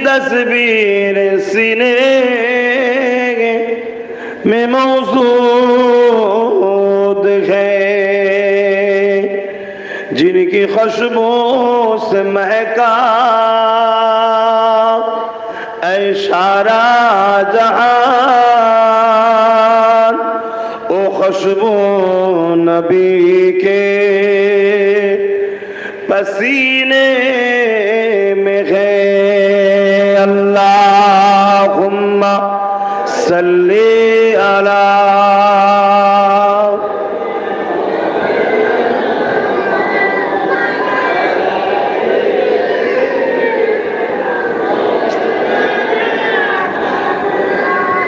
तस्वीर सीने में मौजूद है, जिनकी खुशबू से महका ऐ सारा जहान, ओ खुशबू नबी के पसीने में है। अल्लाहुम्मा सल्ली अला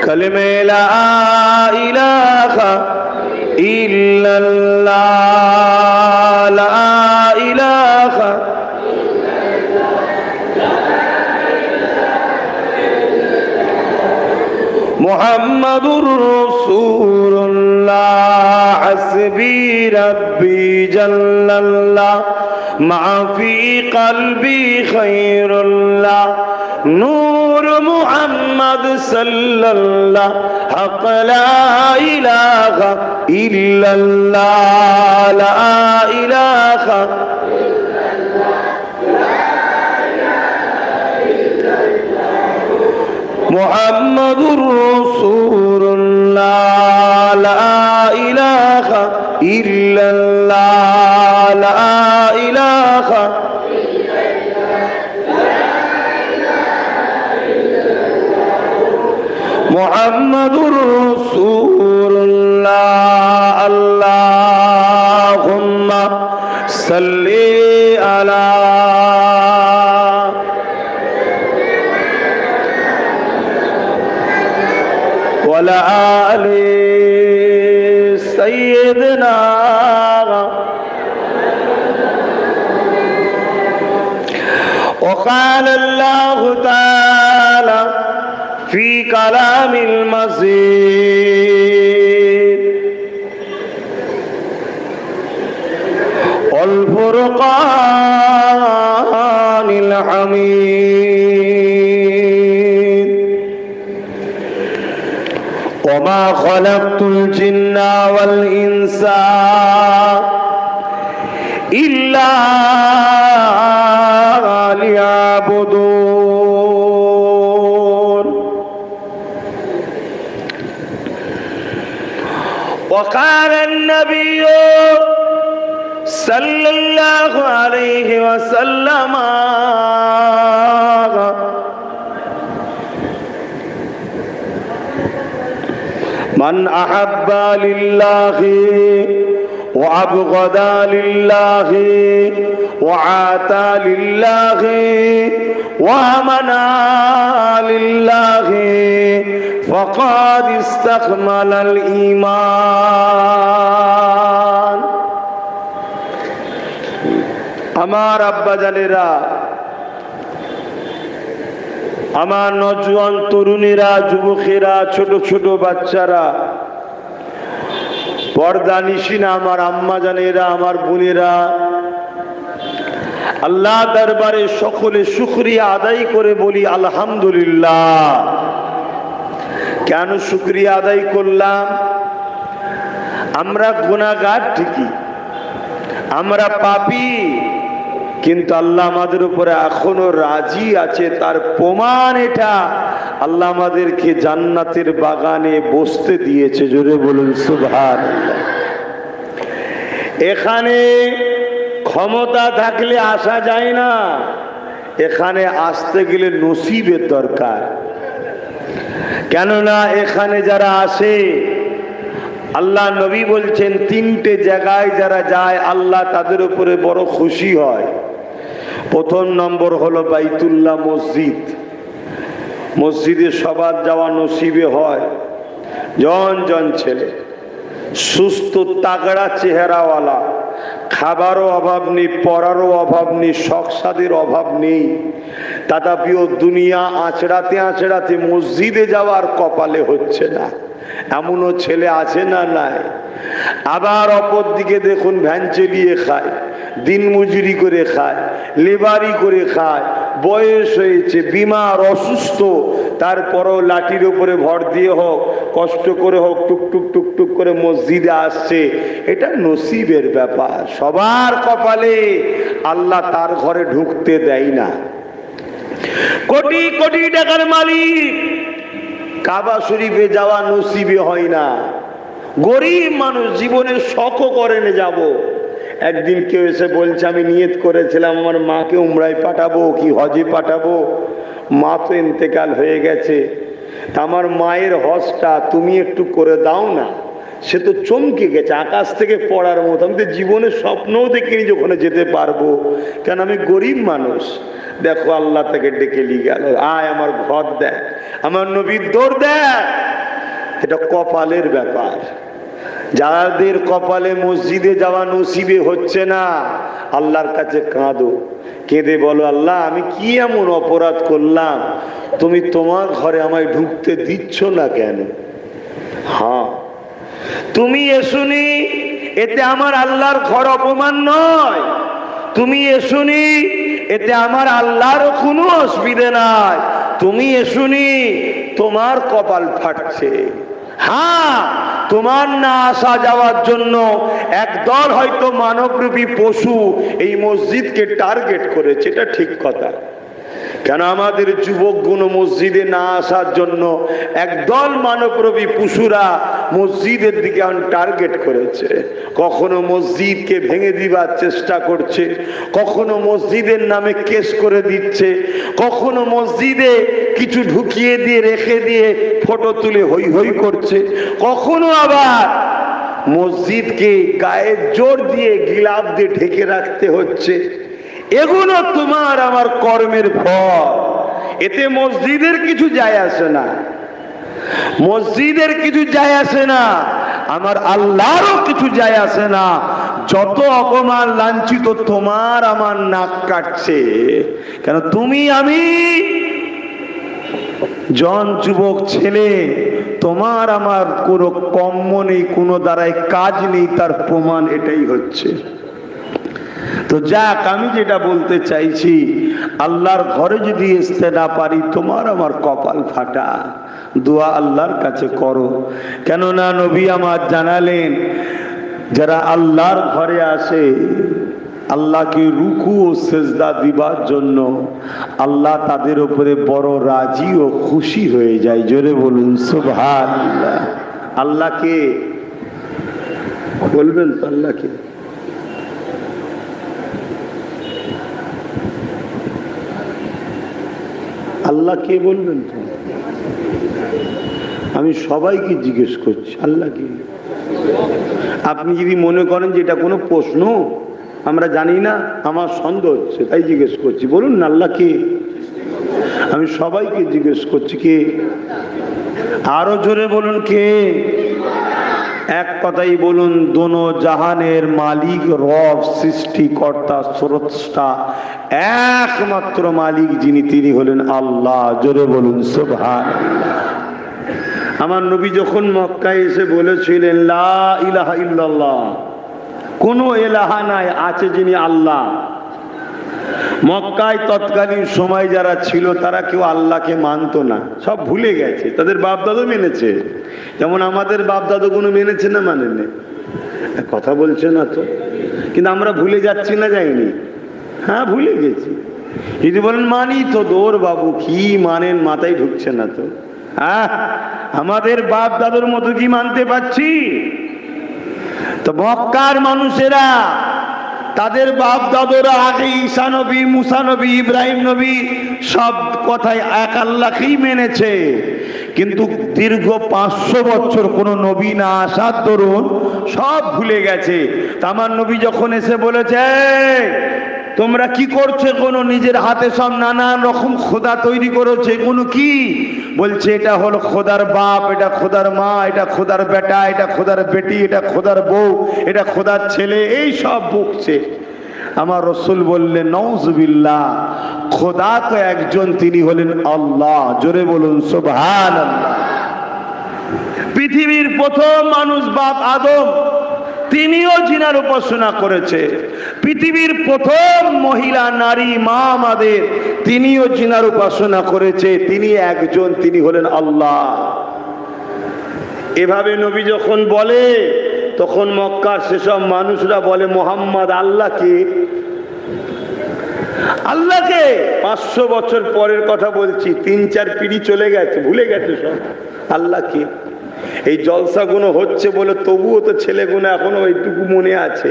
कलिमे ला इलाहा इल्लल्लाह, ला इलाहा मुहम्मदुर रसूलुल्लाह, हस्बी रब्बी जल्लल्लाह, माफी कल्बी खैरुल्लाह, नूर मुहम्मद सल्लल्लाह, हक़ ला इलाहा इल्लल्लाह, ला इलाहा मुहम्मदुर रसूलुल्लाह, ला इलाहा इल्लल्लाह, ला इलाहा मुहम्मदुर रसूलुल्लाह। अल्लाहुम्मा सल्ली अला वला आले सय्यदना। وقال الله تعالى في كلام المجيد والفرقان الحميد وما خلقت الجن والإنس إلا ليعبدون. وقال النبي صلى الله عليه وسلم من أحب لله وأبغض لله وعاتى لله ومنع لله فقد استكمل الإيمان. আমার আব্বা জানেরা, আমার নওজোয়ান তরুণীরা, যুবকেরা, ছোট ছোট বাচ্চারা, পর্দা নিশিনা আমার আম্মা জানেরা, আমার বোনেরা, আল্লাহ দরবারে সকলে শুকরিয়া আদায় করে বলি আলহামদুলিল্লাহ। কেন শুকরিয়া আদায় করলাম? আমরা গুনাহগার ঠিকই, আমরা পাপী, কিন্তু আল্লাহ আমাদের উপরে এখনো রাজি আছে। তার প্রমাণ এটা, আল্লাহ আমাদেরকে জান্নাতের বাগানে বসতে দিয়েছে। জোরে বলুন সুবহানাল্লাহ। এখানে ক্ষমতা থাকলে আসা যায় না, এখানে আসতে গেলে নসিবের দরকার। কেননা এখানে যারা আসে, আল্লাহ নবী বলছেন তিনটে জায়গায় যারা যায় আল্লাহ তাদের উপরে বড় খুশি হয়। প্রথম নম্বর হলো বাইতুল্লাহ মসজিদ। মসজিদে সবার যাওয়া নসিবে হয়। জন জন ছেলে, সুস্থ তাগড়া চেহারাওয়ালা, খাবারও অভাব নেই, পড়ারও অভাব নেই, শখ সাদের অভাব নেই, তথাপিও দুনিয়া আঁচড়াতে আঁচড়াতে মসজিদে যাওয়ার কপালে হচ্ছে না, এমনও ছেলে আছে না নাই? আবার অপর দিকে দেখুন ভ্যান চালিয়ে খায়, দিন মজুরি করে খায়, লেবারি করে খায়, বয়স হয়েছে, বিমার, অসুস্থ, তারপরও লাঠির উপরে ভর দিয়ে হোক, কষ্ট করে হোক, টুকটুক টুকটুক করে মসজিদে আসছে। এটা নসিবের ব্যাপার। সবার কপালে আল্লাহ তার ঘরে ঢুকতে দেয় না। কোটি কোটি টাকার মালিক, কাবা শরীফে যাওয়া নসিবে হয় না। গরিব মানুষ জীবনে শখও করেন যাব। একদিন কেউ এসে বলছে, আমি নিয়ত করেছিলাম আমার মাকে উমরায় পাঠাবো কি হজে পাঠাবো, মা তো ইন্তেকাল হয়ে গেছে, আমার মায়ের হজটা তুমি একটু করে দাও না। সে তো চমকে গেছে, আকাশ থেকে পড়ার মতো। আমি তো জীবনে স্বপ্নও দেখিনি যে ওখানে যেতে পারবো, কেন আমি গরিব মানুষ। দেখো আল্লাহ তাকে ডেকে নিয়ে গেল, আয় আমার ঘর দেখ, আমার নবীর দৌড় দেখ। এটা কপালের ব্যাপার। যাদের কপালে মসজিদে যাওয়া নসিবে হচ্ছে না, আল্লাহর কাছে কাঁদো, কেঁদে বলো, আল্লাহ আমি কি এমন অপরাধ করলাম, তুমি তোমার ঘরে আমায় ঢুকতে দিচ্ছ না কেন? হ্যাঁ, তুমি এসুনি, এতে আমার আল্লাহর ঘর অপমান নয়। তুমি এসুনি, এতে আমার আল্লাহরও কোনো অসুবিধা নাই। তুমি এসুনি, তোমার কপাল ফাটছে। হ্যাঁ, তোমার না আসা যাওয়ার জন্য একদল হয়তো মানবরূপী পশু এই মসজিদকে টার্গেট করেছে, এটা ঠিক কথা। কেন আমাদের যুবকগুলো মসজিদে না আসার জন্য একদল মানবরূপী পশুরা মসজিদের দিকে টার্গেট করেছে। কখনো মসজিদকে ভেঙে দিবার চেষ্টা করছে, কখনো মসজিদের নামে কেস করে দিচ্ছে, কখনো মসজিদে কিছু ঢুকিয়ে দিয়ে রেখে দিয়ে ফটো তুলে হই হই করছে, কখনো আবার মসজিদকে গায়ের জোর দিয়ে গিলাফ দিয়ে ঢেকে রাখতে হচ্ছে। এগুলো তোমার আমার কর্মের ফল। এতে মসজিদের কিছু যায় আসে না, মসজিদের কিছু যায় আসে না, আমার আল্লাহরও কিছু যায় আসে না। যত অপমান লাঞ্ছিত তোমার আমার নাক কাটছে। কেন তুমি আমি জন যুবক ছেলে, তোমার আমার কোনো কর্ম নেই, কোনো দ্বারাই কাজ নেই, তার প্রমাণ এটাই হচ্ছে। তো যাক, আমি যেটা বলতে চাইছি, আল্লাহর ঘরে যদি আসতে না পারি, তোমার আমার কপাল ফাটা। দোয়া আল্লাহর কাছে করো। কেননা নবী আমার জানালেন, যারা আল্লাহর ঘরে আসে আল্লাহকে রুকু ও সেজদা দিবার জন্য, আল্লাহ তাদের উপরে বড় রাজি ও খুশি হয়ে যায়। জোরে বলুন সুবহানাল্লাহ। আল্লাহকে বলবেন তো, আল্লাহকে আল্লাহ কে বলবেন তো? আমি সবাইকে জিজ্ঞেস করছি, আল্লাহ কে? আপনি যদি মনে করেন যে এটা কোনো প্রশ্ন আমরা জানি না, আমার সন্দেহ হচ্ছে, তাই জিজ্ঞেস করছি, বলুন না আল্লাহ কে? আমি সবাইকে জিজ্ঞেস করছি, কে? আরো জোরে বলুন, কে? এক কথাই বলুন, দোনো জাহানের মালিক, রব, সৃষ্টিকর্তা, স্রষ্টা, একমাত্র মালিক যিনি, তিনি হলেন আল্লাহ। জোরে বলুন সুবহানাল্লাহ। আমার নবী যখন মক্কায় এসে বলেছিলেন লা ইলাহা ইল্লাল্লাহ, কোনো এলাহা নাই, আছে যিনি আল্লাহ। মক্কায় তৎকালীন সময় যারা ছিল তারা কেউ আল্লাহকে মানতো না, সব ভুলে গেছে। তাদের বাপ দাদু মেনেছে, যেমন আমাদের বাপ দাদু কোনো মেনেছে না, মানেনি? কথা বলছে না তো, কিন্তু আমরা ভুলে যাচ্ছি না, যাইনি? হ্যাঁ, ভুলে গেছি। যদি বলেন মানি তো দৌড় বাবু, কি মানেন, মাথায় ঢুকছে না তো। হ্যাঁ, আমাদের বাপ দাদুর মতো কি মানতে পারছি? তো মক্কার মানুষেরা তাদের বাপ দাদুরা আগে ঈসা নবী, মুসা নবী, ইব্রাহিম নবী সব কথায় এক আল্লাহকেই মেনেছে, কিন্তু দীর্ঘ 500 বছর কোন নবী না আসার দরুন সব ভুলে গেছে। আমার নবী যখন এসে বলেছে, তোমরা কি করছো? কোনো নিজের হাতে সব নানান রকম খোদা তৈরি করেছে, কোনো কি বলছে, এটা হলো খোদার বাপ, এটা খোদার মা, এটা খোদার বেটা, এটা খোদার বেটি, এটা খোদার বউ, এটা খোদার ছেলে, এই সব বকছে। আমার রাসূল বললেন নাউযুবিল্লাহ, খোদা তো একজন, তিনি হলেন আল্লাহ। জোরে বলুন সুবহানাল্লাহ। পৃথিবীর প্রথম মানুষ বাপ আদম, তিনিও জিনার উপাসনা করেছে। পৃথিবীর প্রথম মহিলা নারী মা আমাদের, তিনিও জিনার উপাসনা করেছে। তিনি একজন, তিনি হলেন আল্লাহ। এভাবে নবী যখন বলে তখন মক্কার সেসব মানুষরা বলে মোহাম্মদ আল্লাহকে, আল্লাহকে। 500 বছর পরের কথা বলছি, 3-4 পিঢ়ি চলে গেছে, ভুলে গেছে সব আল্লাহকে। এই জলসাগুলো হচ্ছে বলে তবুও তো ছেলেগুলো এখনো ওইটুকু মনে আছে।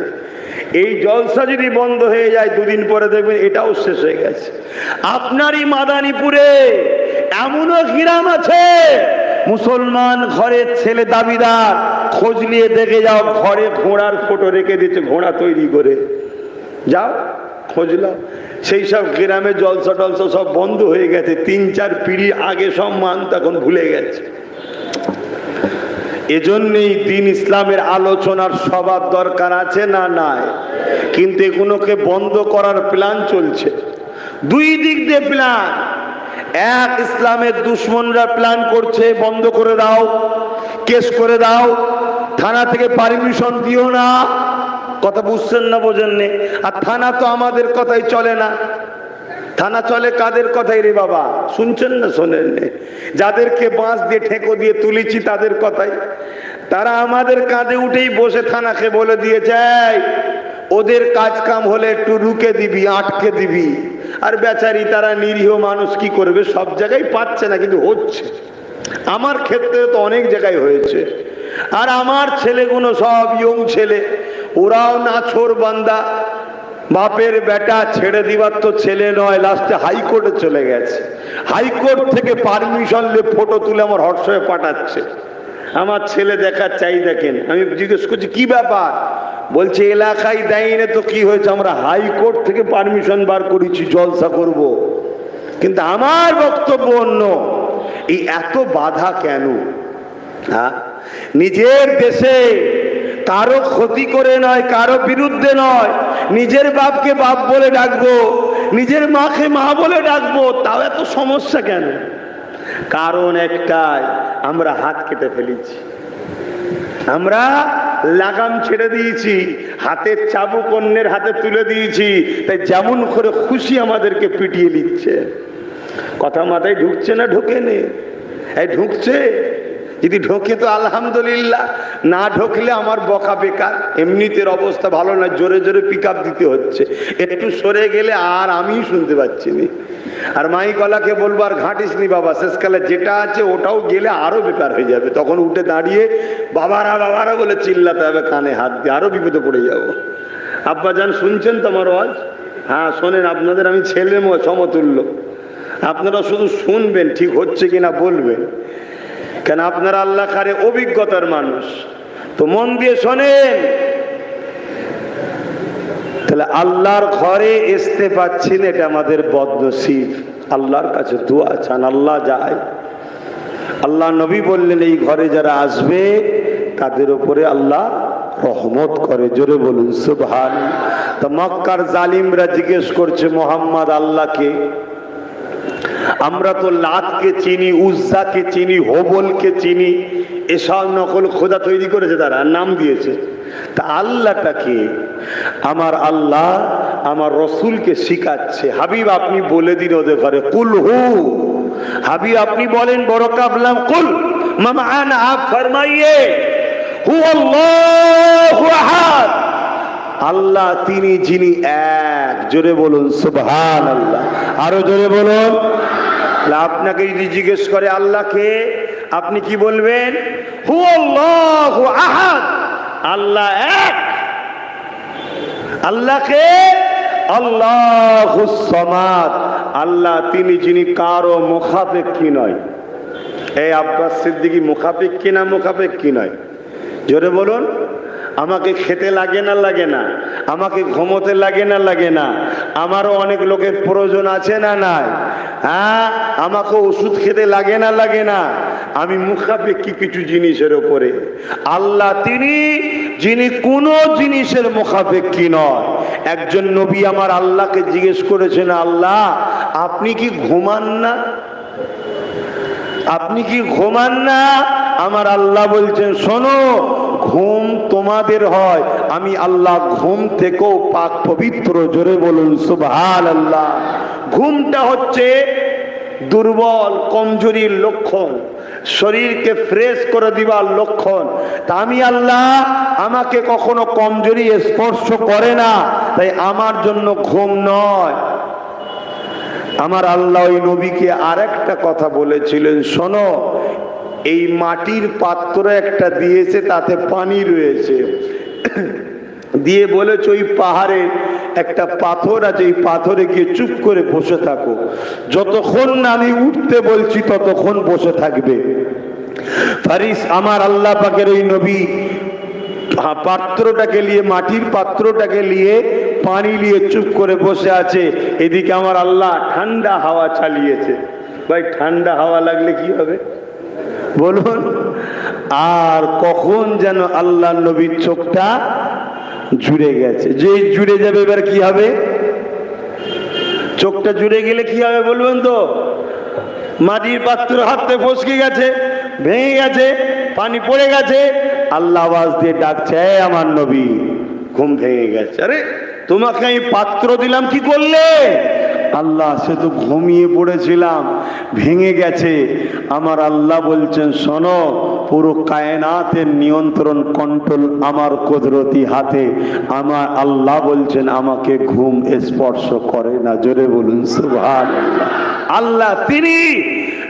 এই জলসা যদি বন্ধ হয়ে যায় 2 দিন পরে দেখবেন এটাও শেষ হয়ে গেছে। আপনারই মাদারীপুরে এমনও গ্রাম আছে মুসলমান ঘরের ছেলে দাবিদার, খোঁজ নিয়ে দেখে যাও, ঘরে ঘোড়ার ফটো রেখে দিচ্ছে, ঘোড়া তৈরি করে, যাও খোঁজ নাও। সেই সব গ্রামে জলসা টলসা সব বন্ধ হয়ে গেছে। 3-4 পিঢ়ি আগে সব মানত, এখন ভুলে গেছে। এজন্যই দিন ইসলামের আলোচনার সবার দরকার আছে না নাই? কিন্তু এগুলোকে বন্ধ করার প্ল্যান চলছে, 2 দিক দিয়ে প্ল্যান। এক, ইসলামের দুশ্মনরা প্ল্যান করছে বন্ধ করে দাও, কেস করে দাও, থানা থেকে পারমিশন দিও না। কথা বুঝছেন না বোঝেননি? আর থানা তো আমাদের কথাই চলে না, থানা চলে কাদের কথাই রে বাবা? শুনছেন না শোনেন? যাদেরকে বাঁশ দিয়ে ঠেকো দিয়ে তুলেছি তাদের কথাই। তারা আমাদের কাঁধে উঠেই বসে থানাকে বলে দিয়েছে ওদের কাজ কাম হলে একটু রুকে দিবি, আটকে দিবি। আর বেচারি তারা নিরীহ মানুষ কি করবে? সব জায়গায় পাচ্ছে না, কিন্তু হচ্ছে। আমার ক্ষেত্রে তো অনেক জায়গায় হয়েছে। আর আমার ছেলেগুলো সব ইয়ং ছেলে, ওরাও নাছোড় বান্দা। বাপের বেটা ছেড়ে দিবার তো ছেলে নয়, লাস্টে হাইকোর্টে চলে গেছে। হাইকোর্ট থেকে পারমিশন নিয়ে ফটো তুলে আমার হোয়াটসঅ্যাপে পাঠাচ্ছে। আমার ছেলে দেখার চাই, দেখেন। আমি জিজ্ঞেস করছি কি ব্যাপার? বলছে এলাকায় দেয়নি তো কি হয়েছে, আমরা হাইকোর্ট থেকে পারমিশন বার করেছি, জলসা করব। কিন্তু আমার বক্তব্য অন্য। এই এত বাধা কেন? হ্যাঁ, নিজের দেশে কারো ক্ষতি করে নয়, কারো বিরুদ্ধে নয়, নিজের বাপকে বাপ বলে ডাকবো, নিজের মাকে মা বলে ডাকবো, তাও এত সমস্যা কেন? কারণ একটাই, আমরা হাত কেটে ফেলেছি, আমরা লাগাম ছেড়ে দিয়েছি, হাতের চাবুক অন্যের হাতে তুলে দিয়েছি। তাই যেমন করে খুশি আমাদেরকে পিটিয়ে দিচ্ছে। কথা মাথায় ঢুকছে না ঢোকেনি? এই ঢুকছে। যদি ঢোকে তো আলহামদুলিল্লাহ, না ঢোকলে আমার বকা বেকার। এমনিতে অবস্থা ভালো না, জোরে জোরে পিক আপ দিতে হচ্ছে। একটু সরে গেলে আর আমি শুনতে পাচ্ছি না। আর মাই গলাকে বলবো আর ঘাঁটিস নি বাবা, শেষকালে যেটা আছে ওটাও গেলে আরো বেকার হয়ে যাবে। তখন উঠে দাঁড়িয়ে বাবারা বাবারা বলে চিল্লাতে হবে, কানে হাত দিয়ে, আরো বিপদে পড়ে যাবো। আব্বা জান শুনছেন তো আমার আওয়াজ? হ্যাঁ শোনেন, আপনাদের আমি ছেলে সমতুল্য। আপনারা শুধু শুনবেন, ঠিক হচ্ছে কিনা বলবেন, কেন আপনারা আল্লাহ কারে অভিজ্ঞতার মানুষ। তো মন দিয়ে শোনেন। তাহলে আল্লাহর ঘরে আসতে পাচ্ছি না, এটা আমাদের বদনসিব। আল্লাহর কাছে দোয়া চান, আল্লাহ যায়। আল্লাহ নবী বললেন এই ঘরে যারা আসবে তাদের উপরে আল্লাহ রহমত করে। জোরে বলুন সুবহান। তো মক্কার জালিমরা জিজ্ঞেস করছে মোহাম্মদ আল্লাহকে? আমরা তো লাতকে চিনি, উজ্জাকে চিনি, হোবলকে চিনি, এসব নকল খোদা তৈরি করেছে তারা, নাম দিয়েছে। তা আল্লাহটা কি? আমার আল্লাহ আমার রসুলকে শিখাচ্ছে। হাবিব আপনি বলে দিন ওদের ঘরে, কুল হু। হাবিব আপনি বলেন, বড় কাবলাম, কুল মামান, আপ ফরমাইয়ে হু আল্লাহু আহাদ। আল্লাহ তিনি যিনি এক। জোরে বলুন সুবহানাল্লাহ। আরো জোরে বলুন। আপনাকে যদি জিজ্ঞেস করে আল্লাহকে, আপনি কি বলবেন? হু আল্লাহু আহাদ, আল্লাহ এক। আল্লাহকে আল্লাহুস সামাদ, আল্লাহ তিনি যিনি কারো মুখাপেক্ষী নয়। এই আব্বাস সিদ্দিকী মুখাপেক্ষী না মুখাপেক্ষী নয়? জোরে বলুন। আমাকে খেতে লাগে না লাগে না, আমাকে ঘুমোতে লাগে না লাগে না, আমারও অনেক লোকের প্রয়োজন আছে না নাই? হ্যাঁ, আমাকে ওষুধ খেতে লাগে না লাগে না, আমি মুখাপেক্ষী কিছু জিনিসের উপরে। আল্লাহ তিনি যিনি কোনো জিনিসের মুখাপেক্ষী নয়। একজন নবী আমার আল্লাহকে জিজ্ঞেস করেছেন, আল্লাহ আপনি কি ঘুমান না? আপনি কি ঘুমান না? আমার আল্লাহ বলছেন, শোনো, ঘুম তোমাদের হয়, আমি আল্লাহ ঘুম থেকেও পাক পবিত্র। জোরে বলুন সুবহানাল্লাহ। ঘুমটা হচ্ছে দুর্বল কমজোরির লক্ষণ, শরীরকে ফ্রেশ করে দিবার লক্ষণ। তা আমি আল্লাহ, আমাকে কখনো কমজোরি স্পর্শ করে না, তাই আমার জন্য ঘুম নয়। আমার আল্লাহ ওই নবীকে আরেকটা কথা বলেছিলেন, শোনো, এই মাটির পাত্র একটা দিয়েছে, তাতে পানি রয়েছে, দিয়ে বলেছে ওই পাহাড়ে একটা পাথর আছে, এই পাথরে গিয়ে চুপ করে বসে থাকো, যতক্ষণ না আমি উঠতে বলছি ততক্ষণ বসে থাকবে। ফারিস আমার আল্লাহ পাকের ওই নবী পাত্রটাকে নিয়ে, মাটির পাত্রটাকে নিয়ে পানি নিয়ে চুপ করে বসে আছে, এদিকে আমার আল্লাহ ঠান্ডা হাওয়া চালিয়েছে। ভাই ঠান্ডা হাওয়া লাগলে কি হবে বলুন? আর কখন যেন আল্লাহ নবীর চোখটা জুড়ে গেছে, যে জুড়ে যাবে এবার কি হবে? চোখটা জুড়ে গেলে কি হবে বলবেন তো? মাটির পাত্র হাতে ফসকে গেছে, ভেঙে গেছে, পানি পড়ে গেছে, আল্লাহ আওয়াজ দিয়ে ডাকছে, আমার নবী ঘুম ভেঙে গেছে। আরে তোমাকে আমি পাত্র দিলাম, কি করলে? আল্লাহ, সে তো ঘুমিয়ে পড়েছিলাম, ভেঙে গেছে। আমার আল্লাহ বলছেন, শোনো, পুরো কায়নাতের নিয়ন্ত্রণ কন্ট্রোল আমার কুদরতি হাতে। আমার আল্লাহ বলছেন, আমাকে ঘুম স্পর্শ করে না। জোরে বলুন সুবহানাল্লাহ। আল্লাহ তিনি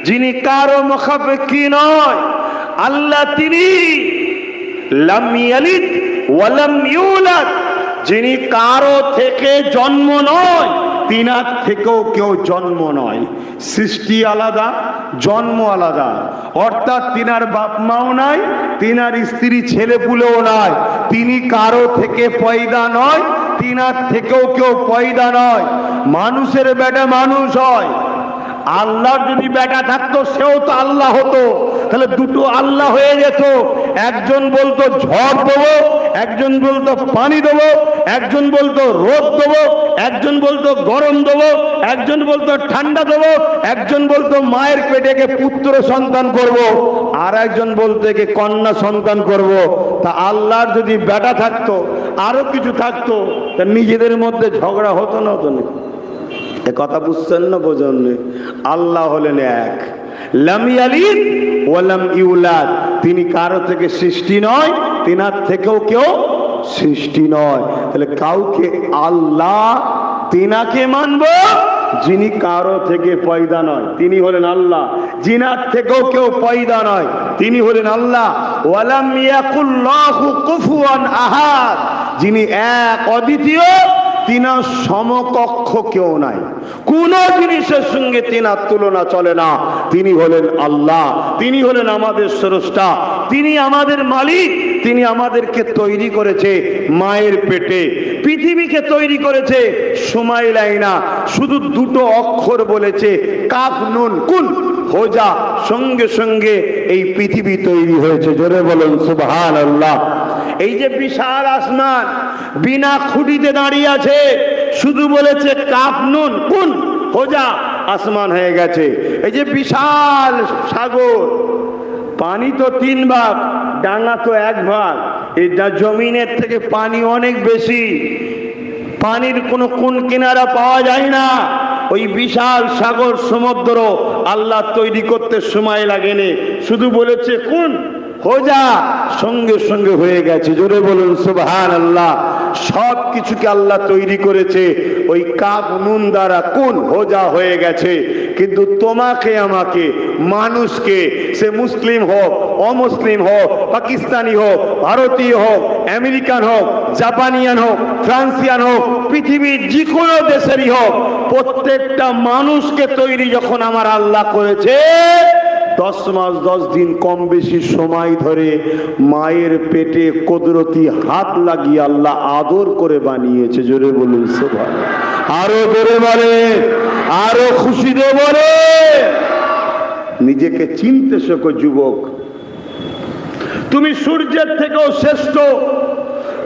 যিনি কারো মুখাপেক্ষী নয়। আল্লাহ তিনি লাম ইয়ালিদ ওয়া লাম ইউলাদ, যিনি কারো থেকে জন্ম নয়, তিনার থেকেও কেউ জন্ম নয়। সৃষ্টি আলাদা, জন্ম আলাদা। অর্থাৎ তিনার বাপ মাও নাই, তিনার স্ত্রী ছেলে পুলেও নাই। তিনি কারো থেকে পয়দা নয়, তিনার থেকেও কেউ পয়দা নয়। মানুষের বেটা মানুষ হয়। আল্লাহর যদি বেটা থাকতো সেও তো আল্লাহ হতো, তাহলে দুটো আল্লাহ হয়ে যেত। একজন বলতো ঝড় দেবো, একজন বলতো পানি দেবো, একজন বলতো রোদ দেবো, একজন বলতো গরম দেবো, একজন বলতো ঠান্ডা দেবো, একজন বলতো মায়ের পেটেকে পুত্র সন্তান করব, আর একজন বলতো একে কন্যা সন্তান করব। তা আল্লাহর যদি বেটা থাকতো, আরো কিছু থাকতো, তা নিজেদের মধ্যে ঝগড়া হতো না? হতো না? এ কথা বুঝছেন না? বোঝেন? আল্লাহ হলেন এক, লাম ইয়ালিদ ওয়া লাম ইউলাদ। তিনি কারো থেকে সৃষ্টি নয়, তিনার থেকেও কেউ সৃষ্টি নয়। তাহলে কাউকে আল্লাহ, তিনাকে মানবো যিনি কারো থেকে পয়দা নয়, তিনি হলেন আল্লাহ। জিনার থেকেও কেউ পয়দা নয়, তিনি হলেন আল্লাহ। ওয়ালাম ইয়াকুল্লাহু কুফুয়ান আহাদ, যিনি এক অদ্বিতীয়, তিনার সমকক্ষ কেউ নাই, কোন জিনিসের সঙ্গে তিনার তুলনা চলে না। তিনি হলেন আল্লাহ, তিনি হলেন আমাদের স্রষ্টা, তিনি আমাদের মালিক। তিনি আমাদেরকে তৈরি করেছে মায়ের পেটে, পৃথিবীকে তৈরি করেছে সময় লাগে না, শুধু দুটো অক্ষর বলেছে, কাফ নুন কুন হোজা, সঙ্গে সঙ্গে এই পৃথিবী তৈরি হয়েছে। জোরে বলুন সুবহানাল্লাহ। এই যে বিশাল আসমান বিনা খুঁটিতে দাঁড়িয়ে আছে, শুধু বলেছে কাফ নুন কুন হোজা, আসমান হয়ে গেছে। এই যে বিশাল সাগর, পানি তো 3 ভাগ, ডাঙা তো 1 ভাগ। এই জমিনের থেকে পানি অনেক বেশি, পানির কোনো কোন কিনারা পাওয়া যায় না। ওই বিশাল সাগর সমুদ্র আল্লাহ তৈরি করতে সময় লাগেনি, শুধু বলেছে কোন হোজা, সঙ্গে সঙ্গে হয়ে গেছে। জোরে বলুন সুবহানাল্লাহ। সব কিছুকে আল্লাহ তৈরি করেছে ওই কাফ নুন দ্বারা, কোন হোজা হয়ে গেছে। কিন্তু তোমাকে আমাকে, মানুষকে, সে মুসলিম হোক, অমুসলিম হোক, পাকিস্তানি হোক, ভারতীয় হোক, আমেরিকান হোক, জাপানিয়ান হোক, ফ্রান্সিয়ান হোক, পৃথিবীর যে কোনো দেশেরই হোক, প্রত্যেকটা মানুষকে তৈরি যখন আমার আল্লাহ করেছে, 10 মাস 10 দিন কম বেশি সময় ধরে মায়ের পেটে কুদরতি হাত লাগিয়ে আল্লাহ আদর করে বানিয়েছে। জোরে বলুন সুবহানাল্লাহ। আরো জোরে বলে, আরো খুশি দিয়ে বলে। নিজেকে চিনতে শেখো যুবক, তুমি সূর্যের থেকেও শ্রেষ্ঠ,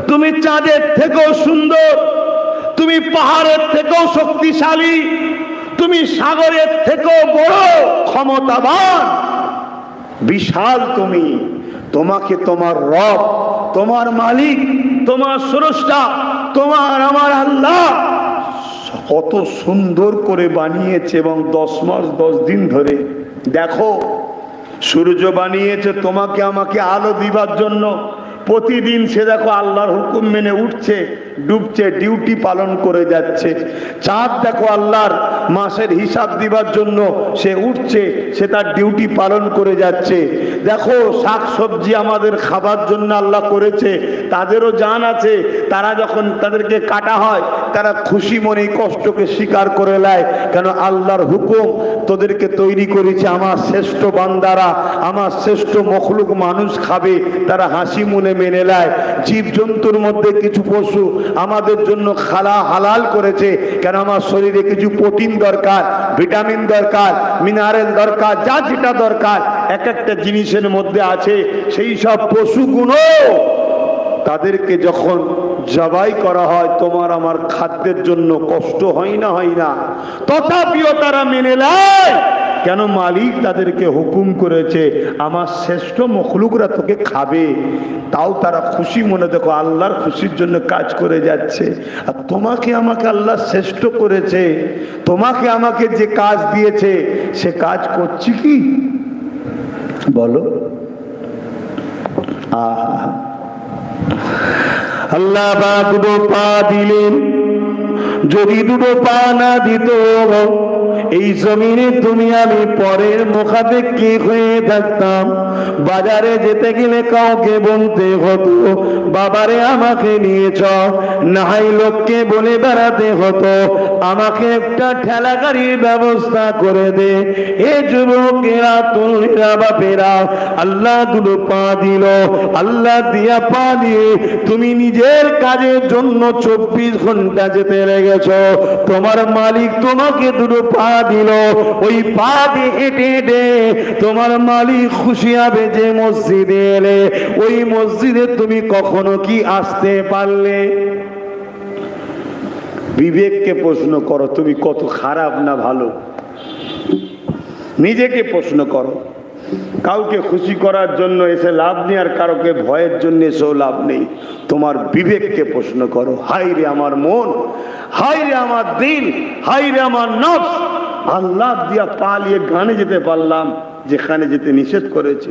তুমি চাঁদের থেকেও সুন্দর, তুমি পাহাড়ের থেকেও শক্তিশালী, তুমি সাগরের থেকেও বড় ক্ষমতাবান, বিশাল। তোমাকে তোমার রব, তোমার মালিক, তোমার স্রষ্টা, তোমার আমার আল্লাহ কত সুন্দর করে বানিয়েছে। এবং 10 মাস 10 দিন ধরে দেখো, সূর্য বানিয়েছে তোমাকে আমাকে আলো দিবার জন্য। প্রতিদিন সে দেখো আল্লাহর হুকুম মেনে উঠছে, ডুবছে, ডিউটি পালন করে যাচ্ছে। চাঁদ দেখো আল্লাহর মাসের হিসাব দিবার জন্য সে উঠছে, সে তার ডিউটি পালন করে যাচ্ছে। দেখো শাক সবজি আমাদের খাবার জন্য আল্লাহ করেছে, তাদেরও জান আছে। তারা যখন তাদেরকে কাটা হয় তারা খুশি মনে কষ্টকে স্বীকার করে নেয়, কেন আল্লাহর হুকুম, তোদেরকে তৈরি করেছে আমার শ্রেষ্ঠ বান্দারা, আমার শ্রেষ্ঠ মখলুক মানুষ খাবে, তারা হাসি মনে মেনে নেয়। জীবজন্তুর মধ্যে কিছু পশু আমাদের জন্য হালাল করেছে, কেন আমার শরীরে কিছু প্রোটিন দরকার, ভিটামিন দরকার, মিনারেল দরকার, যা যেটা দরকার এক একটা জিনিসের মধ্যে আছে। সেই সব পশুগুলো তাদেরকে যখন জবাই করা হয় তোমার আমার খাদ্যের জন্য কষ্ট হয় না, হয় না? তথাপিও তারা মেনে নেয়, কেন মালিক তাদেরকে হুকুম করেছে আমার শ্রেষ্ঠ মখলুকরা তোকে খাবে। তাও তারা খুশি মনে দেখো আল্লাহর খুশির জন্য কাজ করে যাচ্ছে। আর তোমাকে আমাকে আল্লাহ শ্রেষ্ঠ করেছে, তোমাকে আমাকে যে কাজ দিয়েছে সে কাজ করছি কি বলো? আল্লাহ দুটো পা দিলেন, যদি দুটো পা না দিত এই জমিনে তুমি আমি পরের মুখাপেক্ষী হয়ে থাকতাম। বাজারে যেতে গেলে কাউকে বলতে হতো বাবারে আমাকে নিয়ে চল, নাই লোককে বলে বেড়াতে হতো আমাকে একটা ঠেলা গাড়ির ব্যবস্থা করে দে। এ যুবকেরা, তরুণীরা, বাপেরা, আল্লাহ দুটো পা দিল। আল্লাহ দিয়া পা দিয়ে তুমি নিজের কাজের জন্য 24 ঘন্টা যেতে লেগেছ। তোমার মালিক তোমাকে দুটো পা দিল, ওই পা দিয়ে হেঁটে হেঁটে তোমার মালিক খুশি হবে যে মসজিদে এলে। ওই মসজিদে তুমি কখনো কি আসতে পারলে? বিবেককে প্রশ্ন করো, তুমি কত খারাপ না ভালো? নিজেকে প্রশ্ন করো। কাউকে খুশি করার জন্য এসে লাভ নেই, আর কারোকে ভয়ের জন্য এসেও লাভ নেই। তোমার বিবেককে প্রশ্ন করো। হাই রে আমার মন, হাই রে আমার দিল, হাই রে আমার নফস, আল্লাহ দিয়া পালিয়ে গানে যেতে পারলাম যেখানে যেতে নিষেধ করেছে,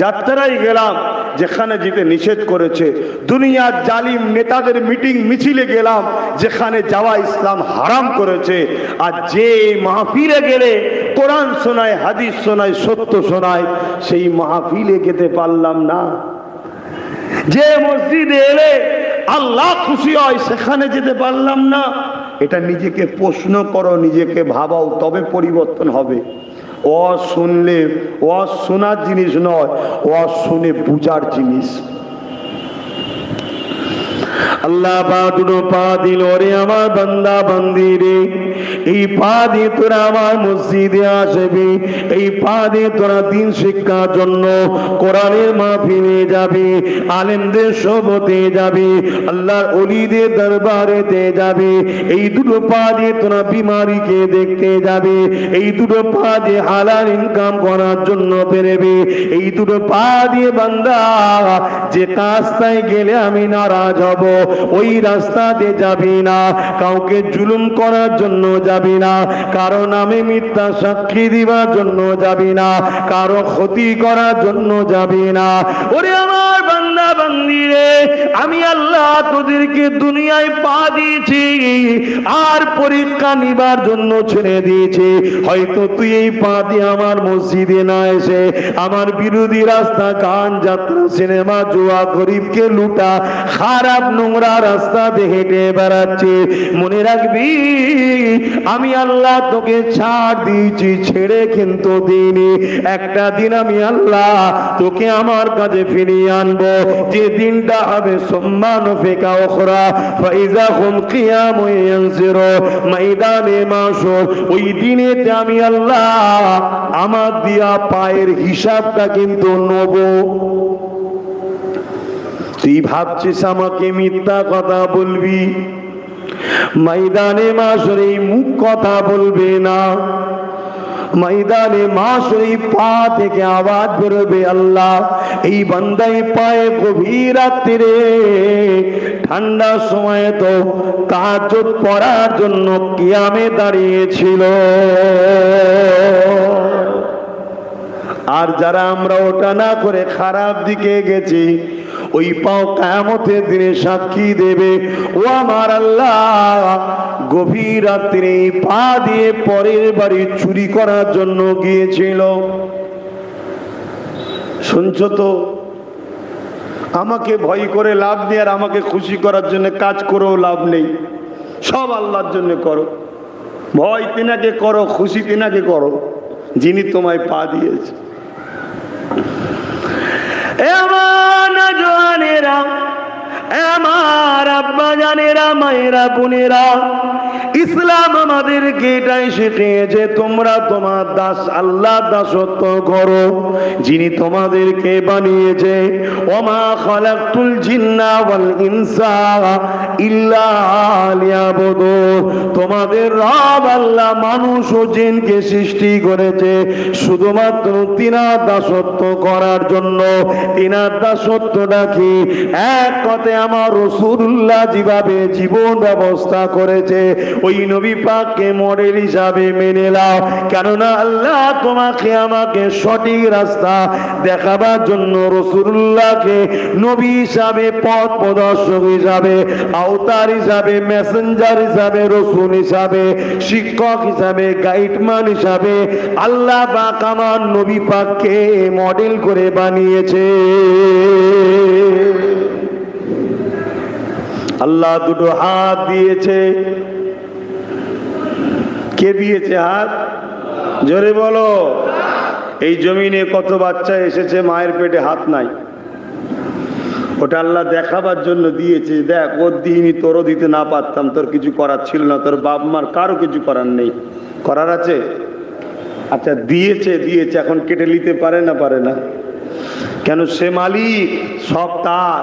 যাত্রায় গেলাম যেখানে যেতে নিষেধ করেছে, দুনিয়ার জালিম নেতাদের মিটিং মিছিলে গেলাম যেখানে যাওয়া ইসলাম হারাম করেছে। আর যে মাহফিলে গেলে কোরআন শোনায়, হাদিস শোনায়, সত্য শোনায়, সেই মাহফিলে যেতে পারলাম না। যে মসজিদে এলে আল্লাহ খুশি হয় সেখানে যেতে পারলাম না। এটা নিজেকে প্রশ্ন করো, নিজেকে ভাবাও, তবে পরিবর্তন হবে। শুনলে শোনার জিনিস নয়, শুনে বুঝার জিনিস। আল্লাহ পা দুটো পা দিল। রে আমার বান্দা বান্দি রে, এই পা দিয়ে তোরা আমার মসজিদে আসবি, এই পা দিয়ে তোরা দিন শিক্ষার জন্য কোরআনের মাহফিলে যাবি, আলেমদের সোহবতে যাবি, আল্লাহর ওলিদের দরবারেতে যাবি। এই দুটো পা দিয়ে তোরা বিমারিকে দেখতে যাবে, এই দুটো পা দিয়ে হালাল ইনকাম করার জন্য বেরোবে। এই দুটো পা দিয়ে বান্দা যে রাস্তায় গেলে আমি নারাজ হব ওই রাস্তাতে যাবি না, কাউকে জুলুম করার জন্য যাবি না, কারো নামে মিথ্যা সাক্ষী দিবার জন্য যাবি না, কারো ক্ষতি করার জন্য যাবি না। ওরে আমার বান্দা বান্দি রে, আমি আল্লাহ তোদেরকে দুনিয়ায় পা দিয়েছি আর পরীক্ষা নিবার জন্য ছেড়ে দিয়েছি। হয়তো তুই এই পা দিয়ে আমার মসজিদে না এসে আমার বিরোধী রাস্তা, গান, যাত্রা, সিনেমা, জুয়া, গরিবকে লুটা, খারাপ নোংরা রাস্তাতে হেঁটে বেড়াচ্ছে। মনে রাখবি আমি আল্লাহ তোকে ছাড় দিয়েছি, ছেড়ে কিন্তু দিইনি। একটা দিন আমি আল্লাহ তোকে আমার কাছে ফিরিয়ে আনবো, যে দিনটা হবে সম্মান ফেকা ওখরা ফাইজা হুম কিয়ামু ইয়ানজিরু ময়দানে মাশর। ওই দিনেতে আমি আল্লাহ আমার দিয়া পায়ের হিসাবটা কিন্তু নেব। তুই ভাবছিস আমাকে মিথ্যা কথা বলবি, ময়দানে মাশরে মুখ কথা বলবে না। ময়দানে মাশরে পা থেকে আওয়াজ বেরোবে, আল্লাহ এই বান্দাই পায়ে গভীর রাত্রিরে ঠান্ডার সময় তো তাহাজ্জুদ পড়ার জন্য কিয়ামে দাঁড়িয়েছিল। আর যারা আমরা ওটা না করে খারাপ দিকে গেছি, ওই পাও কিয়ামতের দিনে সাক্ষী দেবে, ও আমার আল্লাহ গভীর রাত্রে পা দিয়ে পরের বাড়ি চুরি করার জন্য গিয়েছিল। শুনছো তো? আমাকে ভয় করে লাভ নেই, আর আমাকে খুশি করার জন্য কাজ করেও লাভ নেই। সব আল্লাহর জন্য করো, ভয় তিনাকে করো, খুশি তিনাকে করো যিনি তোমায় পা দিয়েছে। আমার নওজওয়ানেরা, আমার আব্বা জানেরা, মায়েরা, বোনেরা, ইসলাম আমাদেরকে এটাই শিখিয়েছে, তোমরা তোমার দাস আল্লাহ দাসত্ব করো যিনি তোমাদেরকে বানিয়েছে। ওমা খালাকতুল জিন্না ওয়াল ইনসা ইল্লা লিয়াবুদুন। তোমাদের রব আল্লাহ মানুষ ও জিনকে সৃষ্টি করেছে শুধুমাত্র তিনার দাসত্ব করার জন্য। তিনার দাসত্বটা কি? এক কথায় আমার রাসূলুল্লাহ যেভাবে জীবন ব্যবস্থা করেছে ওই নবী পাককে মডেল হিসাবে মেনে নাও। কেননা আল্লাহ তোমাকে আমাকে সঠিক রাস্তা দেখাবার জন্য রাসূলুল্লাহকে নবী হিসাবে, পথ প্রদর্শক হিসাবে, আওতার হিসাবে, মেসেঞ্জার হিসাবে, রাসূল হিসাবে, শিক্ষক হিসাবে, গাইডম্যান হিসাবে আল্লাহ পাক আমার নবী পাককে মডেল করে বানিয়েছে। আল্লাহ দুটো হাত দিয়েছে। কে দিয়েছে হাত? জোরে বলো। এই জমিনে কত বাচ্চা এসেছে মায়ের পেটে হাত নাই, ওটা আল্লাহ দেখাবার জন্য দিয়েছে। দেখ, ওর দিইনি, তোরও দিতে না পারতাম, তোর কিছু করার ছিল না, তোর বাপ মার কারো কিছু করার নেই, করার আছে? আচ্ছা দিয়েছে, দিয়েছে, এখন কেটে নিতে পারে না? পারে না। কেন? সে মালিক, সব তার।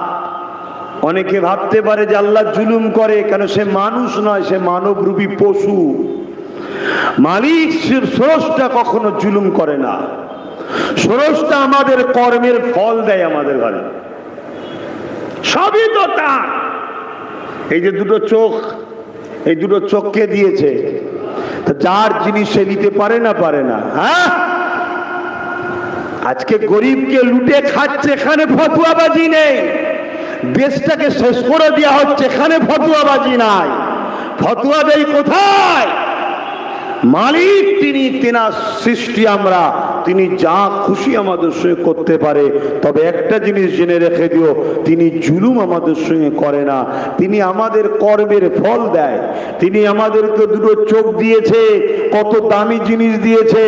অনেকে ভাবতে পারে যে আল্লাহ জুলুম করে, কেন? সে মানুষ নয়, সে মানবরূপী পশু। মালিক স্রষ্টা কখনো জুলুম করে না। স্রষ্টা আমাদের কর্মের ফল দেয় আমাদের ঘরে, সবই তো তার। এই যে দুটো চোখ, এই দুটো চোখকে দিয়েছে, যার জিনিস সে নিতে পারে না? পারে না। হ্যাঁ, আজকে গরিবকে লুটে খাচ্ছে, এখানে ফতুয়াবাজি নেই। দেশটাকে শেষ করে দেওয়া হচ্ছে, এখানে ফতুয়াবাজি নাই। ফতুয়া দেয় কোথায়? মালিক তিনি, তেনার সৃষ্টি আমরা, তিনি যা খুশি আমাদের সঙ্গে করতে পারে। তবে একটা জিনিস জেনে রেখে দিও, তিনি জুলুম আমাদের সঙ্গে করে না, তিনি আমাদের কর্মের ফল দেয়। তিনি আমাদেরকে দুটো চোখ দিয়েছে, কত দামি জিনিস দিয়েছে।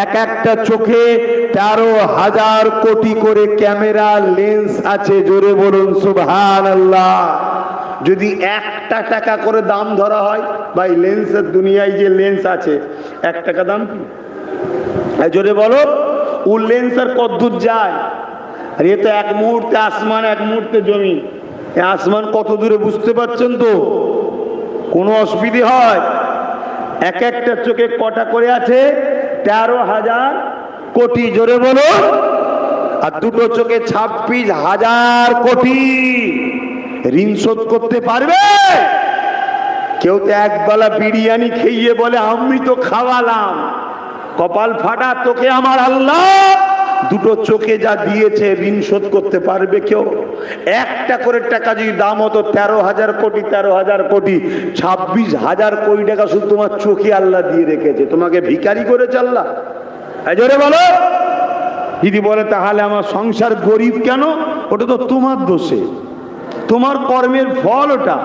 এক একটা চোখে 13,000 কোটি করে ক্যামেরা লেন্স আছে। জোরে বলুন সুবহানাল্লাহ। যদি 1 টাকা করে দাম ধরা হয়, ভাই লেন্সের দুনিয়ায় যে লেন্স আছে 1 টাকা দাম কি? জোরে বলো। ও লেন্স আর কত দূর যায়? আর এ তো এক মুহূর্তে আসমান, এক মুহূর্তে জমি। আসমান কত দূরে বুঝতে পারছেন তো? কোনো অসুবিধে হয়? এক একটা চোখে কটা করে আছে? 13,000 কোটি। জোরে বলো। আর দুটো চোখে 26,000 কোটি। ঋণ শোধ করতে পারবে কেউ? তো একবেলা বিরিয়ানি খেয়ে বলে আমি তো খাওয়ালাম। কপাল ফাটা তোকে আমার আল্লাহ দুটো চোখে যা দিয়েছে, ঋণ শোধ করতে পারবে কেউ? 1 করে টাকা যদি দাম হতো 13,000 কোটি, 13,000 কোটি, 26,000 কোটি টাকা শুধু তোমার চোখে আল্লাহ দিয়ে রেখেছে। তোমাকে ভিখারি করেছে আল্লাহ? জোরে বলো। যদি বলে তাহলে আমার সংসার গরিব কেন? ওটা তো তোমার দোষে, তোমার কর্মের ফল। ওটা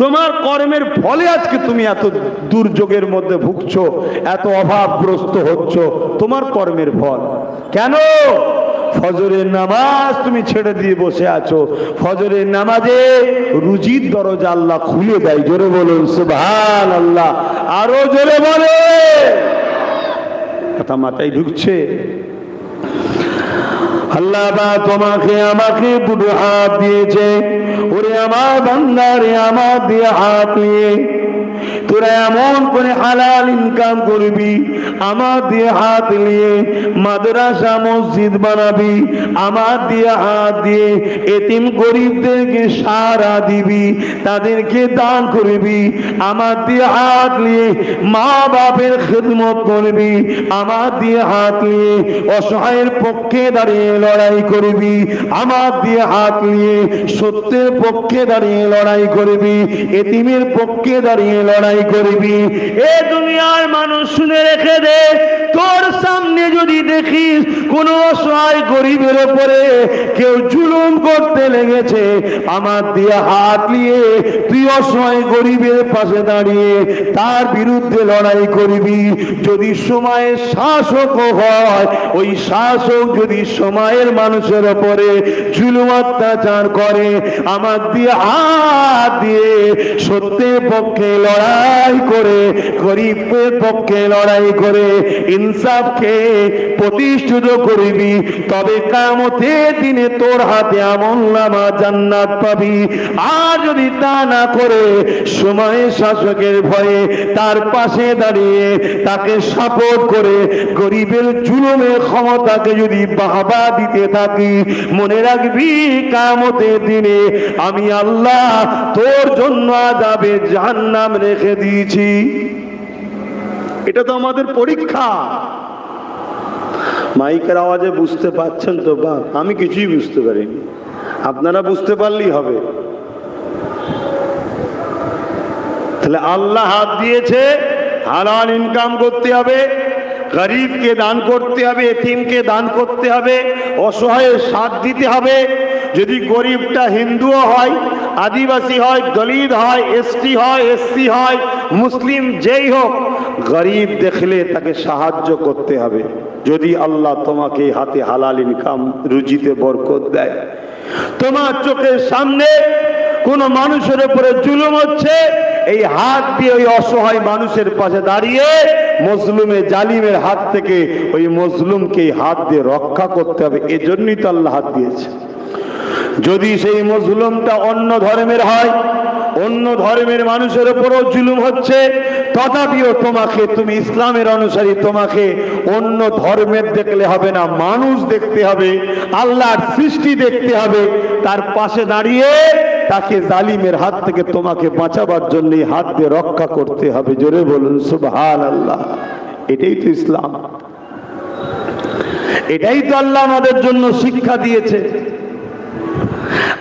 তোমার কর্মের ফলে আজকে তুমি এত দুর্যোগের মধ্যে ভুগছো, এত অভাবগ্রস্ত হচ্ছ, তোমার কর্মের ফল। কেন? ফজরের নামাজ তুমি ছেড়ে দিয়ে বসে আছো। ফজরের নামাজে রুজির দরজা আল্লাহ খুলে দেয়। জোরে বলুন সুবহানাল্লাহ। আরো জোরে বলে। কথা মাথায় ঢুকছে? আল্লাহ বা তোমাকে আমাকে দুটো হাত দিয়েছে। ওরে আমার বান্দা রে, আমার দিয়ে হাত নিয়ে তোরা এমন করে হালাল ইনকাম করবি, আমার দিয়ে হাত নিয়ে মাদ্রাসা মসজিদ বানাবি, আমার দিয়ে হাত দিয়ে এতিম গরিবদেরকে সাহারা দিবি, তাদেরকে দান করবি, আমার দিয়ে হাত নিয়ে মা বাপের খেদমত করবি, আমার দিয়ে হাত নিয়ে অসহায়ের পক্ষে দাঁড়িয়ে লড়াই করবি, আমার দিয়ে হাত নিয়ে সত্যের পক্ষে দাঁড়িয়ে লড়াই করবি, এতিমের পক্ষে দাঁড়িয়ে লড়াই করবি। এ দুনিয়ার মানুষ শুনে রেখে দে, তোর সামনে যদি দেখিস কোন অসহায় গরিবের উপরে কেউ জুলুম করতে লেগেছে, আমার দিয়ে হাত নিয়ে তুই অসহায় গরিবের পাশে দাঁড়িয়ে তার বিরুদ্ধে লড়াই করবি। যদি সময়ের শাসক হয়, ওই শাসক যদি সময়ের মানুষের উপরে জুলুম অত্যাচার করে, আমার দিয়ে হাত দিয়ে সত্যের পক্ষে লড়াই করে, গরিবের পক্ষে লড়াই করে ইনসাফকে প্রতিষ্ঠিত করবি, তবে কিয়ামতের দিনে তোর হাতে আমলনামা জান্নাত পাবি। আর যদি তা না করে সময়ের শাসকের ভয়ে তার পাশে দাঁড়িয়ে তাকে সাপোর্ট করে গরিবের জুলুমের ক্ষমতাকে যদি বাহবা দিতে থাকি, মনে রাখবি কিয়ামতের দিনে আমি আল্লাহ তোর জন্য আযাবে জাহান্নাম রেখে দিয়েছি। এটা তো আমাদের পরীক্ষা। মাইকের আওয়াজে বুঝতে পারছেন তো? বাপ, আমি কিছুই বুঝতে পারিনি, আপনারা বুঝতে পারলেই হবে। তাহলে আল্লাহ হাত দিয়েছে, হালাল ইনকাম করতে হবে, গরিবকে দান করতে হবে, এতিমকে দান করতে হবে, অসহায়ের সাথ দিতে হবে। যদি গরিবটা হিন্দুও হয়, আদিবাসী হয়, দলিত হয়, এসটি হয়, এসসি হয়, মুসলিম যেই হোক, গরিব দেখলে তাকে সাহায্য করতে হবে। যদি আল্লাহ তোমাকে হাতে হালাল ইনকাম রুজিতে বরকত দেয়, তোমার চোখের সামনে কোন মানুষের উপরে জুলুম হচ্ছে, এই হাত দিয়ে ওই অসহায় মানুষের পাশে দাঁড়িয়ে মজলুমে জালিমের হাত থেকে ওই মজলুমকে হাত দিয়ে রক্ষা করতে হবে। এজন্যই তো আল্লাহ হাত দিয়েছে। যদি সেই মজলুমটা অন্য ধর্মের হয়, অন্য ধর্মের মানুষের উপরও জুলুম হচ্ছে, তথাপিও তোমাকে, তুমি ইসলামের অনুসারী, তোমাকে অন্য ধর্মের দেখলে হবে না, মানুষ দেখতে হবে, আল্লাহর সৃষ্টি দেখতে হবে, তার পাশে দাঁড়িয়ে তাকে জালিমের হাত থেকে তোমাকে বাঁচাবার জন্য হাত দিয়ে রক্ষা করতে হবে। জোরে বলুন সুবহানাল্লাহ। এটাই তো ইসলাম, এটাই তো আল্লাহ আমাদের জন্য শিক্ষা দিয়েছে।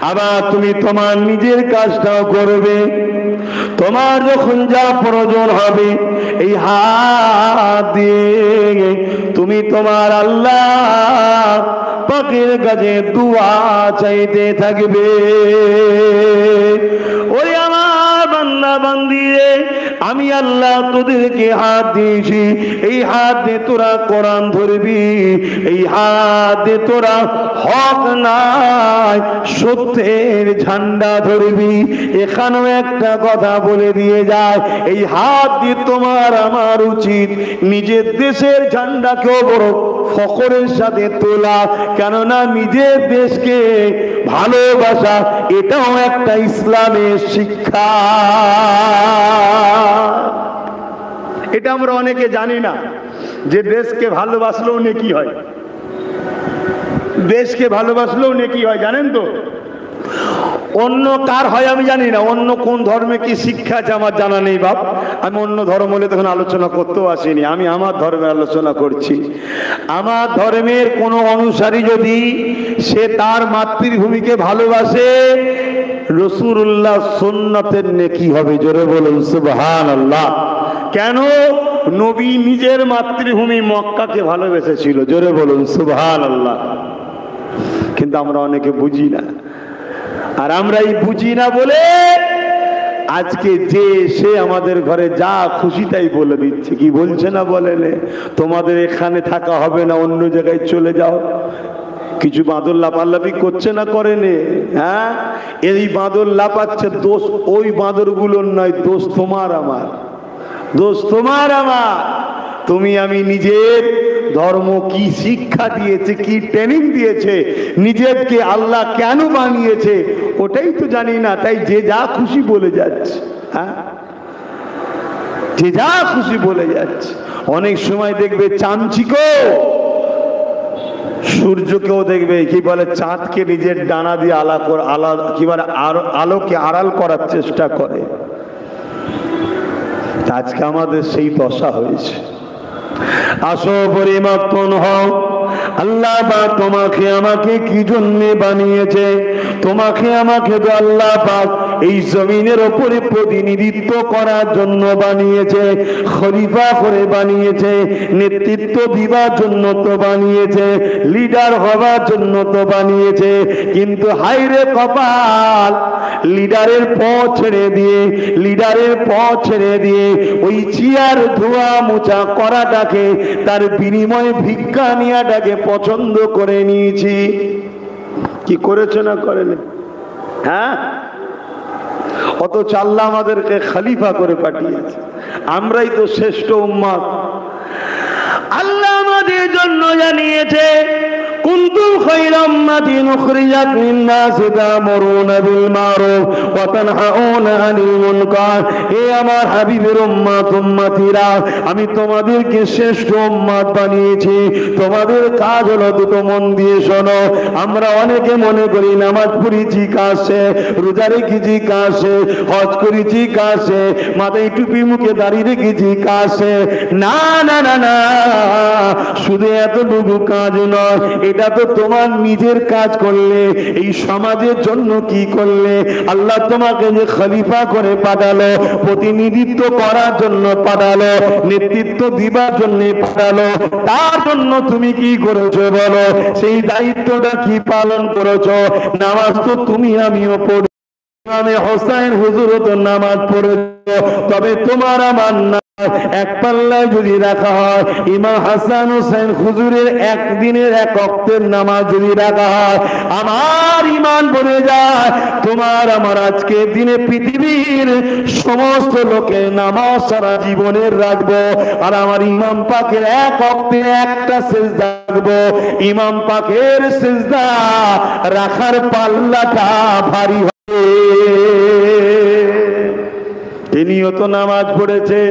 আবার তুমি তোমার নিজের কাজটাও করবে, তোমার যখন যা প্রয়োজন হবে এই হাত দিয়ে তুমি তোমার আল্লাহ পাকের কাছে দুয়া চাইতে থাকবে। ওই আমার বান্দা বান্দি রে, আমি আল্লাহ তোদেরকে হাত দিয়েছি, এই হাত দিয়ে তোরা কোরআন ধরবি, এই হাত দিয়ে তোরা হক নাই সত্যের ঝান্ডা ধরবি। এখানেও একটা কথা বলে দিয়ে যায়, এই হাত দিয়ে তোমার আমার উচিত নিজের দেশের ঝান্ডাকেও বড় ফখরের সাথে তোলা, কেননা নিজের দেশকে ভালোবাসা এটাও একটা ইসলামের শিক্ষা। এটা আমরা অনেকে জানি না যে দেশকে ভালোবাসলেও নেকি হয়, দেশকে ভালোবাসলেও নেকি হয়, জানেন তো? অন্য কার হয় আমি জানি না, অন্য কোন ধর্মে কি শিক্ষা আছে আমার জানা নেই বাপ। আমি অন্য ধর্ম হলে তখন আলোচনা করতেও আসিনি, আমি আমার ধর্মের আলোচনা করছি। আমার ধর্মের কোন অনুসারী যদি সে তার মাতৃভূমিকে ভালোবাসে, রাসূলুল্লাহ সুন্নাতের নেকি হবে। জোরে বলুন সুবহানাল্লাহ। কেন? নবী নিজের মাতৃভূমি মক্কাকে ভালোবেসেছিল। জোরে বলুন সুবহানাল্লাহ। কিন্তু আমরা অনেকে বুঝি না, আর আমরা এই বুঝি না বলে আজকে যে সে আমাদের ঘরে যা খুশি তাই বলে দিচ্ছে। কি বলছে না বলেন? তোমাদের এখানে থাকা হবে না, অন্য জায়গায় চলে যাও। কিছু বাঁদর লাফালাফি করছে না করেনে? হ্যাঁ, এই বাঁদর লাফাচ্ছে, দোষ ওই বাঁদরগুলোর নয়, দোষ তোমার আমার, দোষ তোমার আমার। তুমি আমি নিজের ধর্ম কি শিক্ষা দিয়েছে, কি ট্রেনিং দিয়েছে, নিজেকে আল্লাহ কেন বানিয়েছে ওটাই তো জানি না, তাই যে যা খুশি বলে যাচ্ছে। হ্যাঁ, যে যা খুশি বলে যাচ্ছে। অনেক সময় দেখবে চামচিক সূর্যকেও দেখবে কি বলে চাঁদকে নিজের ডানা দিয়ে কি বলে আলোকে আড়াল করার চেষ্টা করে। আজকে আমাদের সেই দশা হয়েছে। আসো পরিবর্তন হও। আল্লাহ পাক তোমাকে আমাকে কি জন্য বানিয়েছে? তোমাকে আমাকে তো আল্লাহ পাক এই জমিনের উপরে প্রতিনিধিত্ব করার জন্য বানিয়েছে, খলিফা করে বানিয়েছে, নেতৃত্ব দিবার জন্য তো বানিয়েছে, লিডার হওয়ার জন্য তো বানিয়েছে। কিন্তু হায়রে কপাল, লিডারের পথ ছেড়ে দিয়ে ওই চেয়ার ধোয়া মোছা করাটাকে, তার বিনিময়ে ভিক্ষা নেওয়াটাকে পছন্দ করে নিয়েছি। কি করেছে না করেন? হ্যাঁ, অথচ আল্লাহ আমাদেরকে খলিফা করে পাঠিয়েছে। আমরাই তো শ্রেষ্ঠ উম্মত। আল্লাহ আমাদের জন্য জানিয়েছে কুনতুম খায়রা উম্মাতিন উখরিজাত লিন-নাসি তা'মুরুনা বিল মা'রুফ ওয়া তানহাউনা আনিল মুনকার। হে আমার হাবিবের উম্মতিরা, আমি তোমাদেরকে শ্রেষ্ঠ উম্মত বানিয়েছি। তোমাদের কাজ হলো, দুটো মন দিয়ে শোনো। আমরা অনেকে মনে করি নামাজ পড়েছি কাছে, রোজা রেখেছি কাছে, হজ করেছি কাছে, মাথায় টুপি মুখে দাড়ি রেখেছি কাছে। না না না না, শুধু এতটুকু কাজ নয়, এটা তো তোমার নিজের কাজ করলে, এই সমাজের জন্য কি করলে? আল্লাহ তোমাকে যে খলিফা করে পাঠালো, প্রতিনিধিত্ব করার জন্য পাঠালো, নেতৃত্ব দিবার জন্য পাঠালো, তার জন্য তুমি কি করেছো বলো? সেই দায়িত্বটা কি পালন করেছো? নামাজ তো তুমি আমিও পড়ি, ইমামে হোসেন হুজুর তো নামাজ পড়েছো, তবে তোমার আমার না এক পাল্লায় যদি রাখা হয়, ইমাম হাসান হোসেন হুজুরের একদিনের এক ওয়াক্তের নামাজ যদি রাখা হয়, আমার ঈমান বলে যায় তোমার আমার আজকে দিনে পৃথিবীর সমস্ত লোকের নামাজ সারা জীবনের রাখবো, আর আমার ইমাম পাকের এক ওয়াক্তে একটা সিজদা রাখবো। ইমাম পাকের সিজদা রাখার পাল্লাটা ভারী হবে। তিনিও তো নামাজ পড়েছে।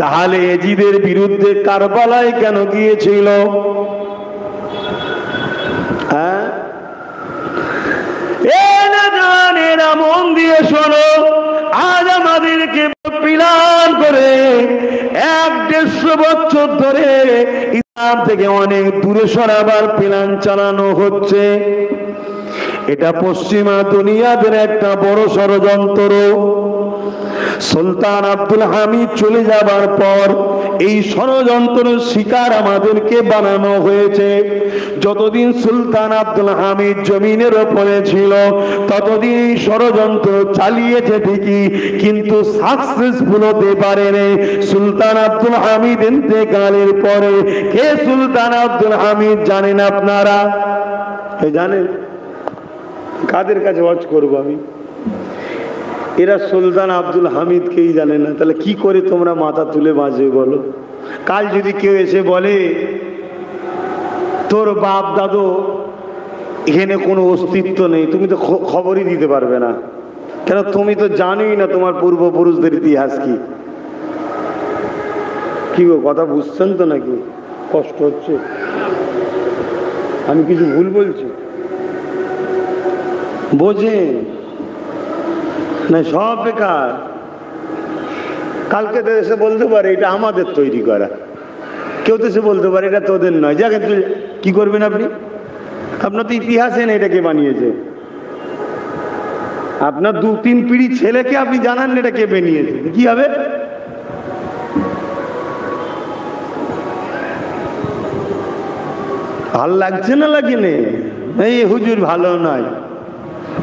তাহলে এজিদের বিরুদ্ধে কারবালায় কেন গিয়েছিল? হ্যাঁ, মন দিয়ে শোনো, আজ আমাদেরকে প্ল্যান করে 1-150 বছর ধরে ইসলাম থেকে অনেক দূরে সরাবার প্ল্যান চালানো হচ্ছে। এটা পশ্চিমা দুনিয়াদের একটা বড় ষড়যন্ত্র। সুলতান আব্দুল হামিদ চলে যাবার পর এই ষড়যন্ত্রের শিকার আমাদেরকে বানানো হয়েছে। যতদিন সুলতান আব্দুল হামিদ জমিনের উপরে ছিল, ততদিন এই ষড়যন্ত্র চালিয়েছে ঠিকই, কিন্তু সাকসেসফুল হতে পারেনি। সুলতান আব্দুল হামিদ ইন্তেকালের পরে কে সুলতান আব্দুল হামিদ জানেন আপনারা? জানেন? কাদের কাছে ওয়াজ করবো আমি? এরা সুলতান আব্দুল হামিদকেই জানে না। তাহলে কি করে তোমরা মাথা তুলে বাঁচবে বলো? কাল যদি কেউ এসে বলে তোর বাপ দাদু এখানে কোনো অস্তিত্ব নেই, তুমি তো খবরই দিতে পারবে না, কেন তুমি তো জানোই না তোমার পূর্বপুরুষদের ইতিহাস কি। কি গো, কথা বুঝছেন তো নাকি? কষ্ট হচ্ছে? আমি কিছু ভুল বলছি? বোঝেন না, সব বেকার। কালকে তো এসে বলতে পারে এটা আমাদের তৈরি করা, কেউ তো এসে বলতে পারে এটা তোদের নয়। যাকে কি করবেন আপনি? আপনার তো ইতিহাসে না এটা কে বানিয়েছে। আপনার 2-3 পিঢ়ি ছেলেকে আপনি জানান এটা কে বানিয়েছে, কি হবে? ভাল লাগছে না লাগে না? এই হুজুর ভালো নয়।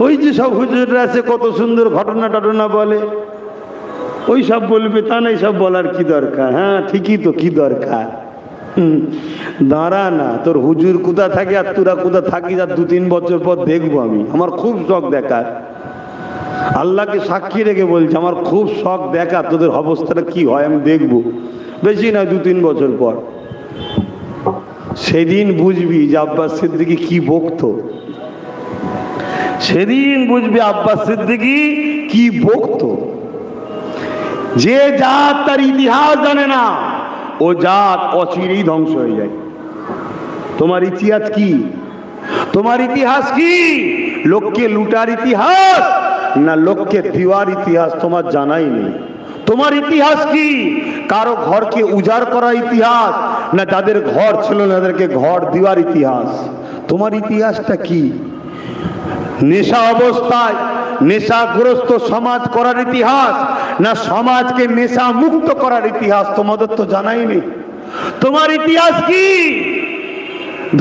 ওই যে সব হুজুররা আছে কত সুন্দর ঘটনা টটনা বলে, ওই সব বলবে, তা নাই সব বলার কি দরকার? হ্যাঁ ঠিকই তো, কি দরকার? দাঁড়া না, তোর হুজুর কোথা থাকে আর তোরা কোথা থাকি, আর 2-3 বছর পর দেখবো আমি। আমার খুব শখ দেখার, আল্লাহকে সাক্ষী রেখে বলছি, আমার খুব শখ দেখা তোদের অবস্থাটা কি হয়, আমি দেখবো। বেশি না, 2-3 বছর পর সেদিন বুঝবি যে আব্বাস সিদ্দিকী কি বকতো। সেদিন বুঝবি আব্বাস সিদ্দিকী কি বকতো। যে জাত তার ইতিহাস জানে না ও জাত অচিরেই ধ্বংস হয়ে যায়। তোমার ইতিহাস কি? তোমার ইতিহাস কি? লোককে লুটার ইতিহাস না লোককে দিওয়ার ইতিহাস? তোমার জানাই নেই। তোমার ইতিহাস কি? কারো ঘরকে উজাড় করার ইতিহাস না যাদের ঘর ছিল না তাদেরকে ঘর দেওয়ার ইতিহাস? তোমার ইতিহাসটা কি? নেশা অবস্থায় নেশাগ্রস্ত সমাজ করার ইতিহাস না সমাজকে নেশা মুক্ত করার ইতিহাস? তোমাদের তো জানাই নেই। তোমার ইতিহাস কি?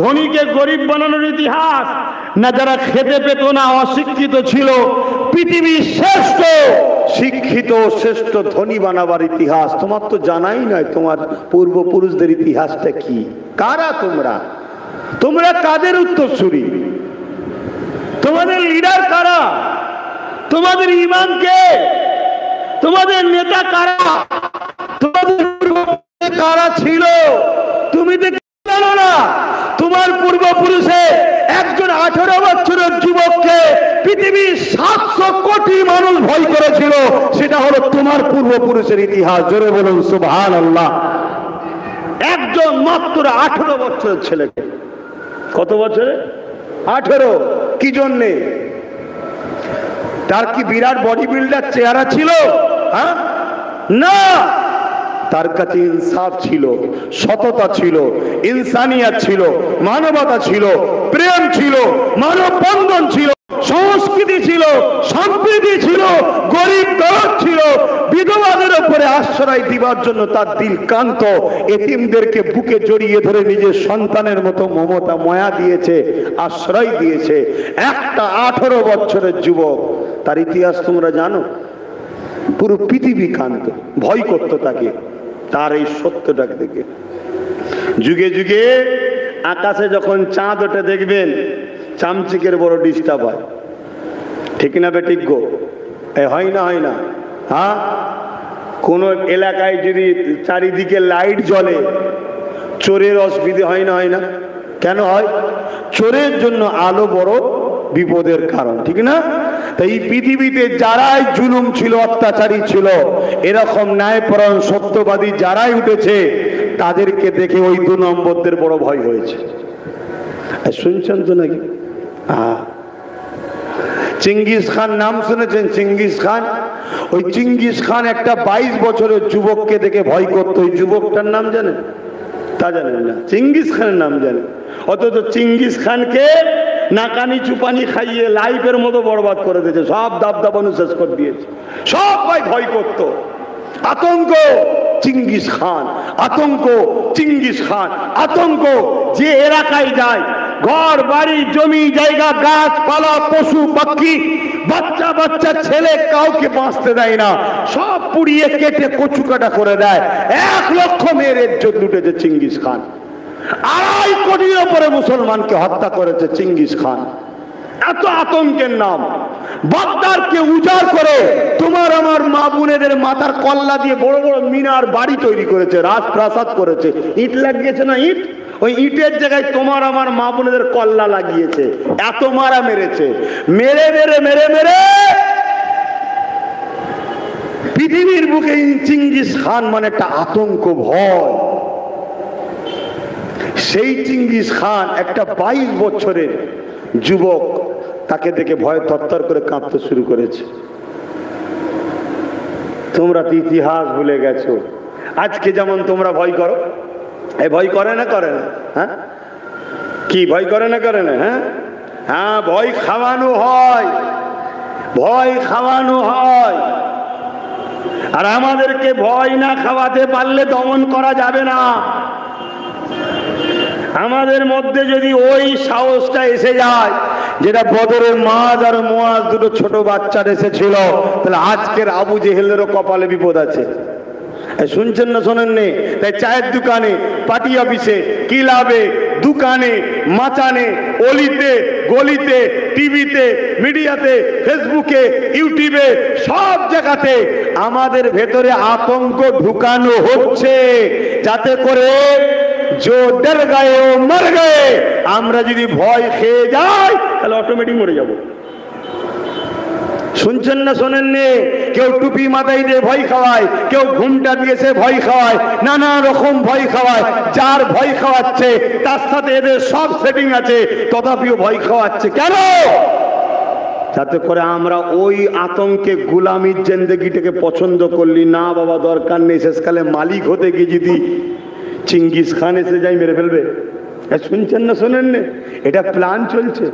ধনীকে গরিব বানানোর ইতিহাস না যারা খেতে পেত না অশিক্ষিত ছিল পৃথিবীর শ্রেষ্ঠ শিক্ষিত শ্রেষ্ঠ ধনী বানাবার ইতিহাস? তোমার তো জানাই নয় তোমার পূর্বপুরুষদের ইতিহাসটা কি। কারা তোমরা? তোমরা কাদের উত্তরসূরি? তোমাদের লিডার কারা? তোমাদের ইমাম কে? তোমাদের নেতা কারা? তোমাদের কারা ছিল? তুমি তো জানো না। তোমার পূর্বপুরুষে একজন 18 বছরের যুবককে পৃথিবীর 700 কোটি মানুষ ভয় করেছিল। সেটা হলো তোমার পূর্বপুরুষের ইতিহাস। জোরে বলুন সুবহানাল্লাহ। একজন মাত্র 18 বছরের ছেলেকে। কত বছরে? 18। কি জন্যে? তার কি বিরাট বডি বিল্ডার চেহারা ছিল? হ্যাঁ না, তার কাছে ইনসাফ ছিল, সততা ছিল, ইনসানিয়াত ছিল, মানবতা ছিল, প্রেম ছিল, মানব বন্ধন ছিল, সংস্কৃতি ছিল, সম্প্রীতি ছিল, গরিব দরদ ছিল, বিধবাদের উপরে আশ্রয় দিবার জন্য তার দিল কান্ত, এতিমদেরকে বুকে জড়িয়ে ধরে নিজের সন্তানের মতো মমতা মায়া দিয়েছে, আশ্রয় দিয়েছে। একটা 18 বছরের যুবক, তার ইতিহাস তোমরা জানো? পুরো পৃথিবী কান্ত, ভয় করত তাকে, তার এই সত্যটাকে দেখে। যুগে যুগে আকাশে যখন চাঁদ ওঠে দেখবেন চামচিকের বড় ডিস্টার্ব হয়, ঠিক না বেঠিক গো? হয় না? হয় না? হ্যাঁ, কোন এলাকায় যদি চারিদিকে লাইট জ্বলে চোরের অসুবিধে হয় না? হয় না? কেন হয়? চোরের জন্য আলো বড় বিপদের কারণ, ঠিক না? তাই এই পৃথিবীতে যারাই জুলুম ছিল, অত্যাচারী ছিল, এরকম ন্যায়পরায়ণ সত্যবাদী যারাই উঠেছে তাদেরকে দেখে ওই 2 নম্বরদের বড় ভয় হয়েছে। শুনছেন তো নাকি? চিঙ্গিস খান নাম শুনেছেন? চিঙ্গিস খান, ওই চিঙ্গিস খান একটা 22 বছরের যুবককে দেখে ভয় করতো। ওই যুবকটার নাম জানেন? তা জানেন না? চিঙ্গিস খানের নাম জানেন, অথচ চিঙ্গিস খানকে নাকানি চুপানি খাইয়ে লাইফের মতো বরবাদ করে দিয়েছে, সব দাবদাবানু শেষ করে দিয়েছে। সবাই ভয় করত। আতঙ্ক চিঙ্গিস খান, আতঙ্ক চিঙ্গিস খান, আতঙ্ক। যে এলাকায় যায় ঘর বাড়ি জমি জায়গা গাছপালা পশু পাখি বাচ্চা বাচ্চা ছেলে কাউকে বাঁচতে দেয় না, সব পুড়িয়ে কেটে কচু কাটা করে দেয়। 1 লক্ষ মেয়ের ইজ্জত লুটেছে চিঙ্গিস খান। 2.5 কোটির উপরে মুসলমানকে হত্যা করেছে চিঙ্গিস খান। এত আতঙ্কের নাম। বাগদাদকে উজাড় করে তোমার আমার মা বোনেদের মাথার কল্লা দিয়ে বড় বড় মিনার বাড়ি তৈরি করেছে, রাজপ্রাসাদ করেছে। ইট লাগিয়েছে না? ইট, ওই ইটের জায়গায় তোমার আমার মা বোনেদের কল্লা লাগিয়েছে। এত মারা মেরেছে, মেরে মেরে মেরে মেরে পৃথিবীর বুকে চিঙ্গিস খান মানে একটা আতঙ্ক, ভয়। সেই চিঙ্গিস খান একটা 22 বছরের যুবক, তাকে দেখে ভয় থরথর করে কাঁপতে শুরু করেছে। তোমরা তো ইতিহাস ভুলে গেছো। আজকে যেমন তোমরা ভয় করো, এ ভয় করে না? করে না? হ্যাঁ, কি ভয় করে না? করে না? হ্যাঁ হ্যাঁ, ভয় খাওয়ানো হয়, ভয় খাওয়ানো হয়। আর আমাদেরকে ভয় না খাওয়াতে পারলে দমন করা যাবে না। আমাদের মধ্যে যদি ওই সাহসটা এসে যায় যেটা বদরের মাজ আর মুয়াজ দুটো ছোট বাচ্চার এসেছিল, তাহলে আজকের আবু জেহেলেরও কপালে বিপদ আছে। শুনছেন না? শোনেননি? তাই চায়ের দোকানে, পার্টি অফিসে, ক্লাবে, দোকানে, মাচানে, অলিতে গলিতে, টিভিতে, মিডিয়াতে, ফেসবুকে, ইউটিউবে, সব জায়গাতে আমাদের ভেতরে আতঙ্ক ঢুকানো হচ্ছে, যাতে করে जो डर गए वो मर गए। আমরা যদি ভয় খেয়ে যাই তাহলে অটোমেটিক মরে যাব। শুনছেন না শোনেননি? কেউ টুপি মাথায় দিয়ে ভয় খাওয়ায়, কেউ ঘুমটা দিয়েছে ভয় খাওয়ায়, নানা রকম ভয় খাওয়ায়। যার ভয় খাওয়াচ্ছে তার সাথে এদের সব সেটিং আছে, তথাপিও ভয় খাওয়াচ্ছে। কেন? যাতে করে আমরা ওই আতঙ্কে গোলামির জিন্দেগিটাকে পছন্দ করলি না। বাবা দরকার নেই, শেষকালে মালিক হতে গিয়ে যদি চিঙ্গিস খান এসে যাই মেরে ফেলবে। শুনছেন না শোনেননি? এটা প্ল্যান চলছে।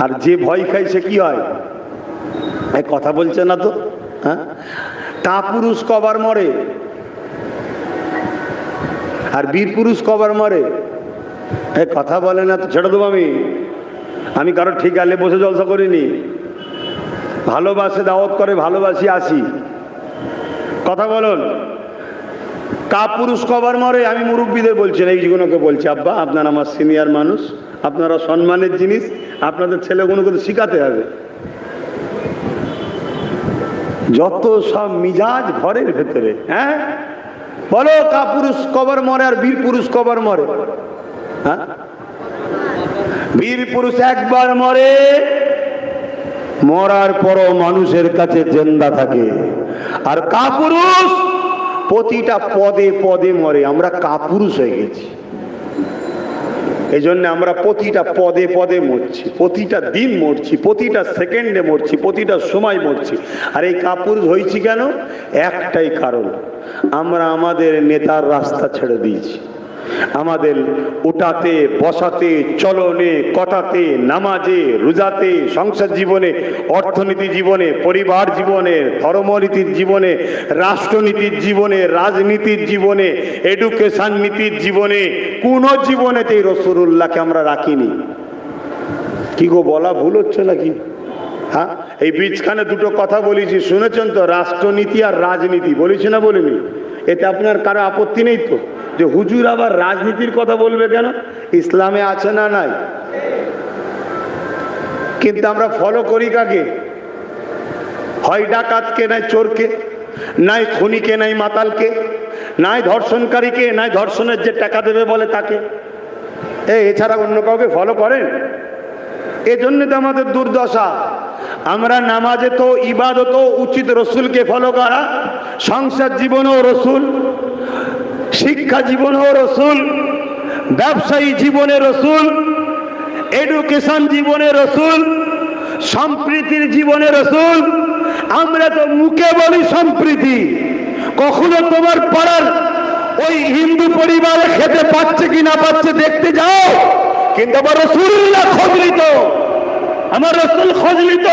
আর যে ভয় খায় সে কি হয়? কথা বলছে না তো? হ্যাঁ, কাপুরুষ কবার মরে আর বীর পুরুষ কবার মরে? কথা বলে না তো, ছেড়ে দেবো আমি কারো ঠিক আলে বসে জলসা করিনি। ভালোবাসে দাওয়াত করে, ভালোবাসি আসি। কথা বলুন, কাপুরুষ কবার মরে? আমি মুরব্বীদের বলছি না, এইগুলোকে বলছি। আব্বা আপনারা আমার সিনিয়র মানুষ, আপনারা সম্মানের জিনিস, আপনাদের ছেলেগুলোকে তো শিখাতে হবে। যত সব মিজাজ ঘরের ভেতরে। হ্যাঁ বলো, কাপুরুষ কবার মরে আর বীর পুরুষ কবার মরে? হ্যাঁ, বীর পুরুষ একবার মরে, মরার পরও মানুষের কাছে জিন্দা থাকে। আর কাপুরুষ প্রতিটা পদে পদে মরে। আমরা কাপুরুষ হয়ে গেছি, এই জন্য আমরা প্রতিটা পদে পদে মরছি, প্রতিটা দিন মরছি, প্রতিটা সেকেন্ডে মরছি, প্রতিটা সময় মরছি। আর এই কাপুরুষ হয়েছি কেন? একটাই কারণ, আমরা আমাদের নেতার রাস্তা ছেড়ে দিয়েছি। আমাদের উঠাতে বসাতে, চলনে কথাতে, নামাজে রোজাতে, সংসার জীবনে, অর্থনীতি জীবনে, পরিবার জীবনে, ধর্মনীতির জীবনে, রাষ্ট্রনীতির জীবনে, রাজনীতির জীবনে, এডুকেশন নীতির জীবনে, কোন জীবনেতেই রাসূলুল্লাহকে আমরা রাখিনি। কি গো, বলা ভুল হচ্ছে নাকি? হ্যাঁ, এই বীজখানে দুটো কথা বলেছি, শুনেছেন তো? রাষ্ট্রনীতি আর রাজনীতি বলেছি না বলিনি? এতে আপনার কারো আপত্তি নেই তো? যে হুজুর আবার রাজনীতির কথা বলবে কেন? ইসলামে আছে না নাই? কিন্তু আমরা ফলো করি কাকে? হয় ডাকাতকে, নাই চোরকে, নাই খুনিকে, নাই মাতালকে, নাই ধর্ষণকারীকে, নাই ধর্ষণের যে টাকা দেবে বলে তাকে। এছাড়া অন্য কাউকে ফলো করেন? এজন্য তো আমাদের দুর্দশা। আমরা নামাজে তো ইবাদত উচিত রসুলকে ফলো করা, সংসার জীবনেও রসুল, শিক্ষা জীবনেও রসুল, ব্যবসায়ী জীবনে রসুল, এডুকেশন জীবনে রসুল, সম্প্রীতির জীবনে রসুল। আমরা তো মুখে বলি সম্প্রীতি, কখনো তোমার পাড়ার ওই হিন্দু পরিবারে খেতে পাচ্ছে কি না পাচ্ছে দেখতে যাও, কিন্তু আমার রাসূলুল্লাহ খোঁজ নিত, আমার রাসূল খোঁজ নিত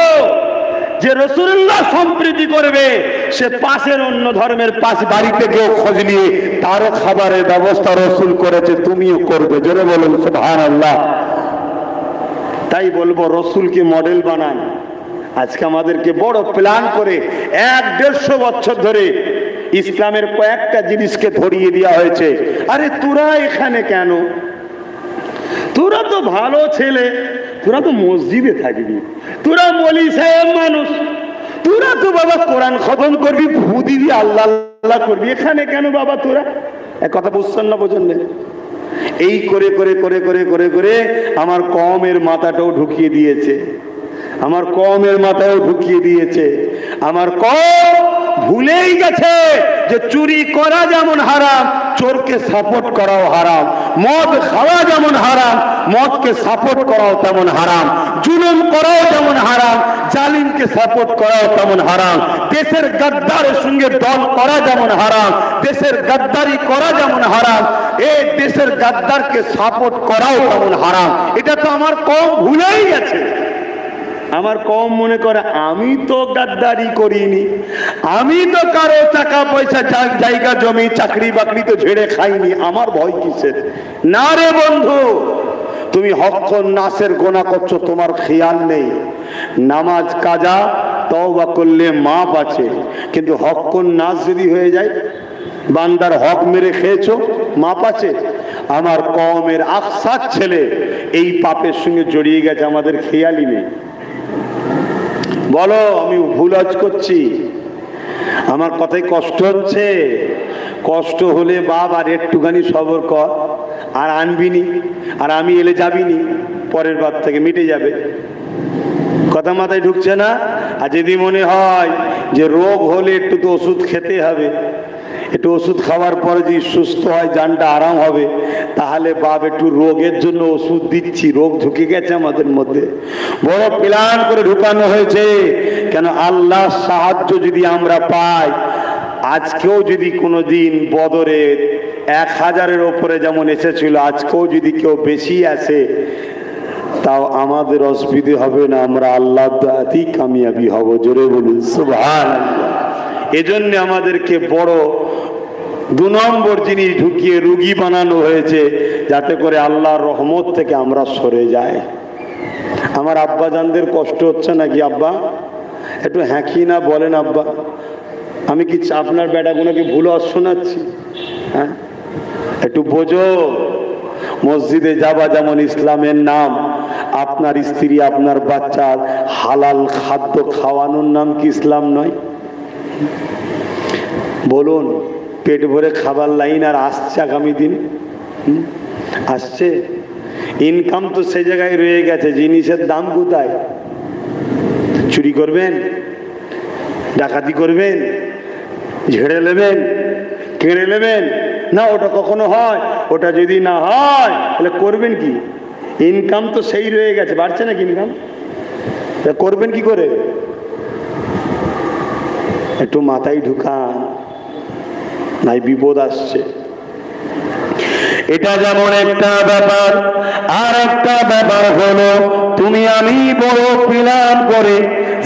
যে রাসূলুল্লাহ সম্প্রীতি করবে, সে পাশের অন্য ধর্মের পাশ বাড়িতে গিয়ে খোঁজ নিয়ে তারও খাবারের ব্যবস্থা রাসূল করেছে, তুমিও করবে। জোরে বলুন সুবহানাল্লাহ। তাই বলবো, রাসূলকে মডেল বানান। আজকে আমাদেরকে বড় প্ল্যান করে 1-150 বছর ধরে ইসলামের কয়েকটা জিনিসকে ধরিয়ে দেওয়া হয়েছে। আরে তোরা এখানে কেন? তোরা তো ভালো ছেলে, তোরা তো মসজিদে থাকবি, তোরা মৌলভী সাহেব মানুষ, তোরা তো বাবা কোরআন খতম করবি, ফু দিবি, আল্লাহ আল্লাহ করবি, এখানে কেন বাবা তোরা? এক কথা বুঝছেন না, বোঝেন না? এই করে করে করে করে করে করে আমার কওমের মাথাটাও ঢুকিয়ে দিয়েছে, আমার কওমের মাথাও ঢুকিয়ে দিয়েছে। আমার কওম ভুলেই গেছে যে চুরি করা যেমন হারাম, চোরকে সাপোর্ট করাও হারাম। মদ খাওয়া যেমন হারাম, মদকে সাপোর্ট করাও তেমন হারাম। জুলুম করাও যেমন হারাম, জালিমকে সাপোর্ট করাও তেমন হারাম। দেশের গাদ্দারের সঙ্গে দল করা যেমন হারাম, দেশের গাদ্দারি করা যেমন হারাম, এই দেশের গাদ্দারকে সাপোর্ট করাও তেমন হারাম। এটা তো আমার কওম ভুলেই গেছে। আমার কম মনে করে আমি তো গাদ্দারি করিনি, আমি তো কারো টাকা পয়সা জায়গা জমি চাকরি বাকরি তো ঝেড়ে খাইনি, আমার ভয় কিসের? না রে বন্ধু, তুমি হক নাসের গোনা করছো, তোমার খেয়াল নেই। নামাজ কাজা তওবা করলে মাপ আছে, কিন্তু হক নাস যদি হয়ে যায়, বান্দার হক মেরে খেয়েছো, মাপ আছে? আমার কওমের আকসার ছেলে এই পাপের সঙ্গে জড়িয়ে গেছে, আমাদের খেয়ালই নেই। বলো আমি ভুল আজ করছি? আমার কথায় কষ্ট হচ্ছে? কষ্ট হলে বাপ আর একটুখানি সবর কর, আর আনবিনি, আর আমি এলে যাবিনি, পরের বার থেকে মিটে যাবে। কথা মাথায় ঢুকছে না? আর যদি মনে হয় যে রোগ হলে একটু তো ওষুধ খেতে হবে, একটু ওষুধ খাওয়ার পরে যদি সুস্থ হয়, জানটা আরাম হবে, তাহলে বাপ একটু রোগের জন্য ওষুধ দিচ্ছি। রোগ ঢুকে গেছে আমাদের মধ্যে, বড় প্ল্যান করে ঢুকানো হয়েছে। কেন? আল্লাহর সাহায্য যদি আমরা পাই, আজকেও যদি কোনো দিন বদরে 1000-এর ওপরে যেমন এসেছিল, আজকেও যদি কেউ বেশি আসে, তাও আমাদের অসুবিধে হবে না, আমরা আল্লাহ দাতি কামিয়াবি হব। জোরে বলুন সুবহানাল্লাহ। এজন্য আমাদেরকে বড় 2 নম্বর জিনিস ঢুকিয়ে রুগী বানানো হয়েছে, যাতে করে আল্লাহর রহমত থেকে আমরা সরে যাই। আমার আব্বা জানদের কষ্ট হচ্ছে নাকি? আব্বা একটু হ্যাঁকি না বলেন। আব্বা, আমি কি আপনার বেটাগুলোকে ভুল শোনাচ্ছি? হ্যাঁ, একটু বোঝো। মসজিদে যাবা যেমন ইসলামের নাম, আপনার স্ত্রী আপনার বাচ্চার হালাল খাদ্য খাওয়ানোর নাম কি ইসলাম নয়? বলুন, পেট ভরে খাবার লাইন আর আসছে আগামী দিন? আসছে। ইনকাম তো সেই জায়গায় রয়ে গেছে, জিনিসের দাম কোথায়? চুরি করবেন, ডাকাতি করবেন, ঝেড়ে নেবেন, কেড়ে নেবেন না? ওটা কখনো হয়? ওটা যদি না হয় তাহলে করবেন কি? ইনকাম তো সেই রয়ে গেছে, বাড়ছে নাকি ইনকাম? করবেন কি করে? একটু মাথায় ঢুকান, নাই বিপদ আসছে। এটা যেমন একটা ব্যাপার, আর একটা ব্যাপার হলো তুমি আমি বড় প্ল্যান করে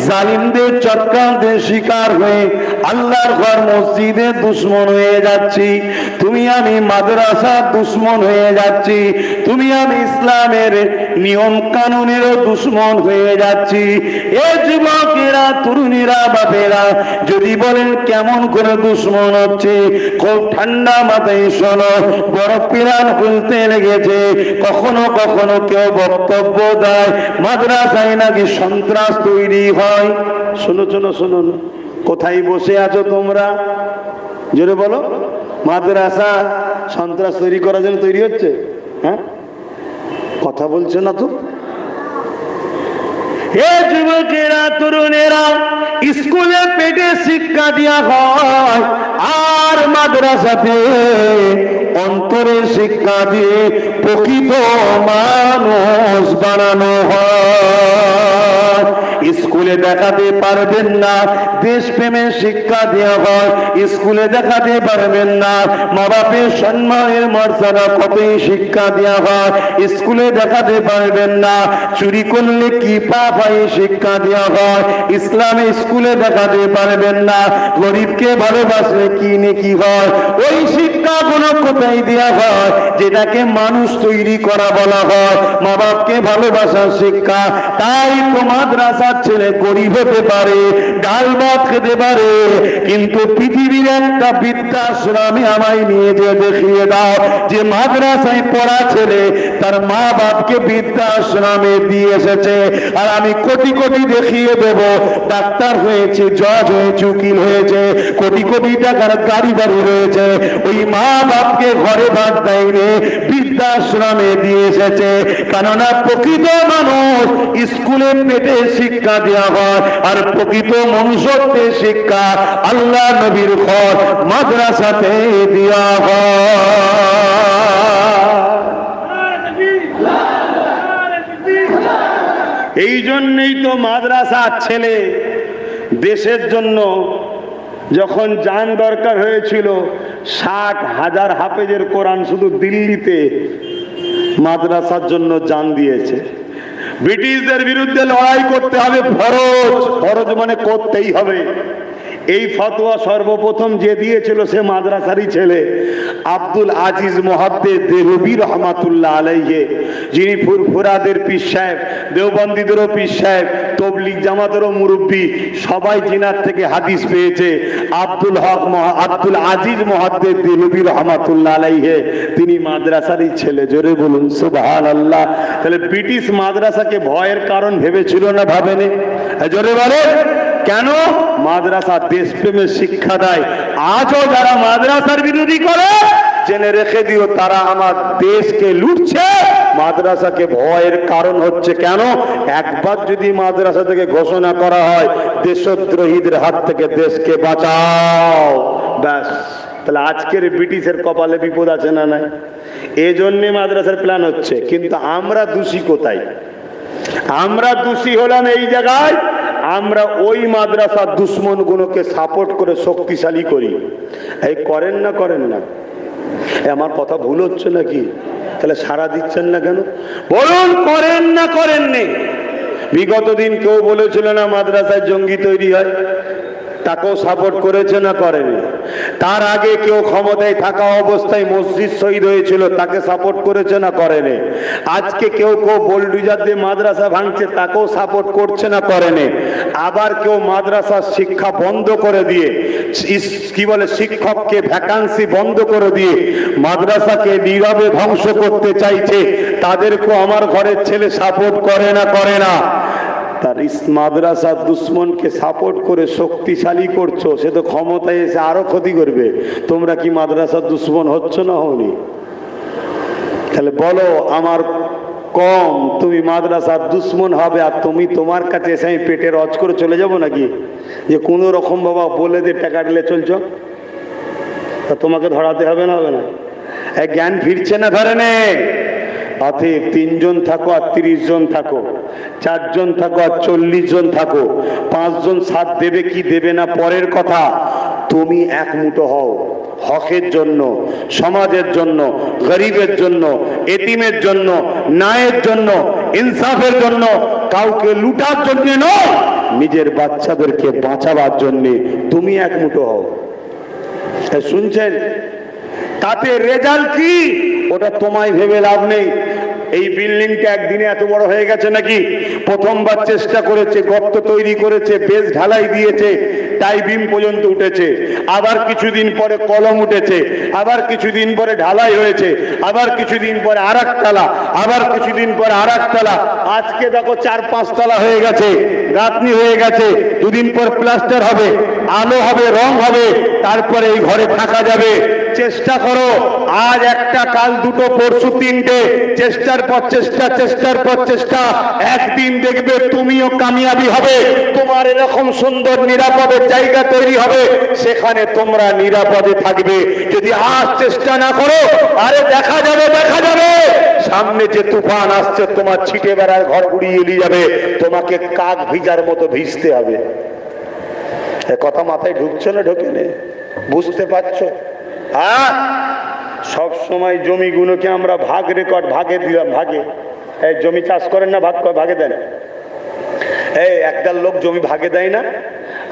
জালিমদের চক্রান্তের শিকার হয়ে আল্লাহর ঘর মসজিদের দুশ্মন হয়ে যাচ্ছি, তুমি আমি মাদ্রাসার দুশ্মন হয়ে যাচ্ছি, তুমি আমি ইসলামের নিয়ম কানুনেরও দুশ্মন হয়ে যাচ্ছি। এ যুবকেরা, তরুণীরা, বাপেরা, যদি বলেন কেমন করে দুশ্মন হচ্ছে, খুব ঠান্ডা মাথায় শোনো। বড় প্ল্যান খুলতে লেগেছে। কখনো কখনো কেউ বক্তব্য দেয় মাদ্রাসায় নাকি সন্ত্রাস তৈরি হয়। শোনো শোনো শোনো, কোথায় বসে আছো তোমরা? জোরে বলো। মাদ্রাসা সন্ত্রাস তৈরি করার জন্য তৈরি হচ্ছে? হ্যাঁ, কথা বলছে না তো? হে যুবকেরা, তরুণেরা, স্কুলে পেটে শিক্ষা দেওয়া হয়, আর মাদ্রাসাতে অন্তরে শিক্ষা দিয়ে প্রকৃত মানুষ বানানো হয়। স্কুলে দেখাতে পারবেন না দেশপ্রেমের শিক্ষা দেওয়া হয়, স্কুলে দেখাতে পারবেন না মা বাপের সম্মানের মর্যাদা কতই শিক্ষা দেওয়া হয়, স্কুলে দেখাতে পারবেন না চুরি করলে কি পাপ হয় শিক্ষা দেওয়া হয়, ইসলামে স্কুলে দেখাতে পারবেন না গরিবকে ভালোবাসলে কি নেকি হয়। ওই শিক্ষাগুলো কোথায় দেওয়া হয়? যেটাকে মানুষ তৈরি করা বলা হয়, মা বাপকে ভালোবাসার শিক্ষা। তাই তো মাদ্রাসার ছেলে গরিব হতে পারে, ডাল ভাত খেতে পারে, কিন্তু পৃথিবীর একটা বৃদ্ধাশ্রমে আমায় নিয়ে যে দেখিয়ে দাও যে মাদ্রাসায় পড়া ছেলে তার মা বাপকে বৃদ্ধাশ্রমে দিয়ে এসেছে। আর আমি কোটি কোটি দেখিয়ে দেব, ডাক্তার হয়েছে, জজ হয়েছে, উকিল হয়েছে, কোটি কোটি টাকার গাড়ি বাড়ি রয়েছে, ওই মা বাপকে ঘরে ভাত দেয়নি, বৃদ্ধাশ্রমে দিয়ে এসেছে। কেননা প্রকৃত মানুষ স্কুলে পেটে শিক্ষা দেওয়া হয়, আর প্রকৃত মনুষ্যত্বের শিক্ষা আল্লাহ নবীর ঘর মাদ্রাসাতে দেওয়া হয়। এই জন্যই তো মাদ্রাসার ছেলে দেশের জন্য যখন জান দরকার হয়েছিল 60,000 হাফেজের কোরআন শুধু দিল্লিতে মাদ্রাসার জন্য জান দিয়েছে। ব্রিটিশদের বিরুদ্ধে লড়াই করতে হবে, ফরজ, ফরজ মানে করতেই হবে। এই ফতোয়া সর্বপ্রথম যে দিয়েছিল সে মাদ্রাসারই ছেলে, আব্দুল আজিজ মুহাদ্দিস দেহলভী রহমাতুল্লাহ আলাইহি, যিনি ফুরফুরাদের পীর সাহেব, দেওবন্দীদেরও পীর সাহেব, তবলিগ জামাতেরও মুরব্বী, সবাই জিনার থেকে হাদিস পেয়েছে। আব্দুল আজিজ মুহাদ্দিস দেহলভী রহমাতুল্লাহ আলাইহি তিনি মাদ্রাসারই ছেলে। জোরে বলুন সুবহানাল্লাহ। তাহলে ব্রিটিশ মাদ্রাসাকে ভয়ের কারণ ভেবেছিল না? ভাবেনি? জোরে বলে কেন? মাদ্রাসা দেশপ্রেমের শিক্ষা দেয়। আজও যারা মাদ্রাসার বিরোধী করে জেনে রেখে দিও, তারা আমার দেশকে লুটছে, মাদ্রাসাকে ভয়ের কারণ হচ্ছে কেন? একবার যদি মাদ্রাসা থেকে ঘোষণা করা হয় দেশদ্রোহীদের হাত থেকে দেশকে বাঁচাও, ব্যাস, তাহলে আজকের ব্রিটিশের কপালে বিপদ আছে না নাই? এই জন্যে মাদ্রাসার প্ল্যান হচ্ছে। কিন্তু আমরা দোষী কোথায়? আমরা দোষী হলাম এই জায়গায়, আমরা ওই মাদ্রাসার দুশ্মন গুলোকে সাপোর্ট করে শক্তিশালী করি। এই করেন না, করেন না? আমার কথা ভুল হচ্ছে নাকি? তাহলে সাড়া দিচ্ছেন না কেন? বলুন, করেন না করেননি? বিগত দিন কেউ বলেছিল না মাদ্রাসায় জঙ্গি তৈরি হয়? তাকেও সাপোর্ট করেছে না করেনি? তার আগে কেউ ক্ষমতায় থাকা অবস্থায় মসজিদ শহীদ হয়েছিল, তাকে সাপোর্ট করেছে না করেনি? আজকে কেউ কেউ বোলডুজার দিয়ে মাদ্রাসা ভাঙছে, তাকেও সাপোর্ট করছে না করেনি? আবার কেউ মাদ্রাসার শিক্ষা বন্ধ করে দিয়ে, কি বলে, শিক্ষককে ভ্যাকান্সি বন্ধ করে দিয়ে মাদ্রাসাকে নীরবে ধ্বংস করতে চাইছে, তাদেরকেও আমার ঘরের ছেলে সাপোর্ট করে না করে না? তার মাদ্রাসার দুশ্মনকে সাপোর্ট করে শক্তিশালী করছো, সে তো ক্ষমতায় এসে আরো ক্ষতি করবে। তোমরা কি মাদ্রাসার দুশ্মন হচ্ছ না হওনি? তাহলে বলো, আমার কম, তুমি মাদ্রাসার দুশ্মন হবে, আর তুমি তোমার কাছে এসে আমি পেটে রজ করে চলে যাব নাকি? যে কোনো রকম বাবা বলে দিয়ে টাকা দিলে চলছ, তা তোমাকে ধরাতে হবে না? হবে না? জ্ঞান ফিরছে না? ধরে নে। অতএব 3 জন থাকো আর 30 জন থাকো, 4 জন থাকো আর 40 জন থাকো, 5 জন সাথ দেবে কি দেবে না পরের কথা, তুমি এক মুঠো হও। হকের জন্য, সমাজের জন্য, গরিবের জন্য, এতিমের জন্য, ন্যায়ের জন্য, ইনসাফের জন্য, কাউকে লুটার জন্য নয়, নিজের বাচ্চাদেরকে বাঁচাবার জন্য তুমি এক মুঠো হও। শুনছেন? তাতে রেজাল্ট কি ওটা তোমায় ভেবে লাভ নেই। এই বিল্ডিংটা একদিনে এত বড় হয়ে গেছে নাকি? প্রথমবার চেষ্টা করেছে, গর্ত তৈরি করেছে, বেস ঢালাই দিয়েছে, টাই বিম পর্যন্ত উঠেছে, আবার কিছুদিন পরে কলম উঠেছে, আবার কিছুদিন পরে ঢালাই হয়েছে, আবার কিছুদিন পরে আর একতলা, আবার কিছুদিন পরে আর একতলা, আজকে দেখো 4-5 তলা হয়ে গেছে, গাঁথনি হয়ে গেছে, দুদিন পর প্লাস্টার হবে, আলো হবে, রং হবে, তারপরে এই ঘরে থাকা যাবে। চেষ্টা করো, আজ একটা, কাল দুটো, পরশু 3টে, চেষ্টার পর চেষ্টা, চেষ্টার পর চেষ্টা, একদিন দেখবে তুমিও কামিয়াবি হবে। তোমার এরকম সুন্দর নিরাপদের জায়গা তৈরি হবে, সেখানে তোমরা নিরাপদে থাকবে। যদি আজ চেষ্টা না করো, আরে দেখা যাবে, দেখা যাবে সামনে যে তুফান আসছে, তোমার ছিটে বেড়ার ঘর উড়িয়ে নিয়ে যাবে, তোমাকে কাক ভিজার মতো ভিজতে হবে। এ কথা মাথায় ঢুকছে না? ঢোকে না? বুঝতে পারছো? হ্যাঁ, সব সময় জমিগুলোকে আমরা ভাগ রেকর্ড, ভাগে দিলাম, ভাগে। এই জমি চাষ করেন না, ভাগে দেন। এই একদল লোক জমি ভাগে দেয় না,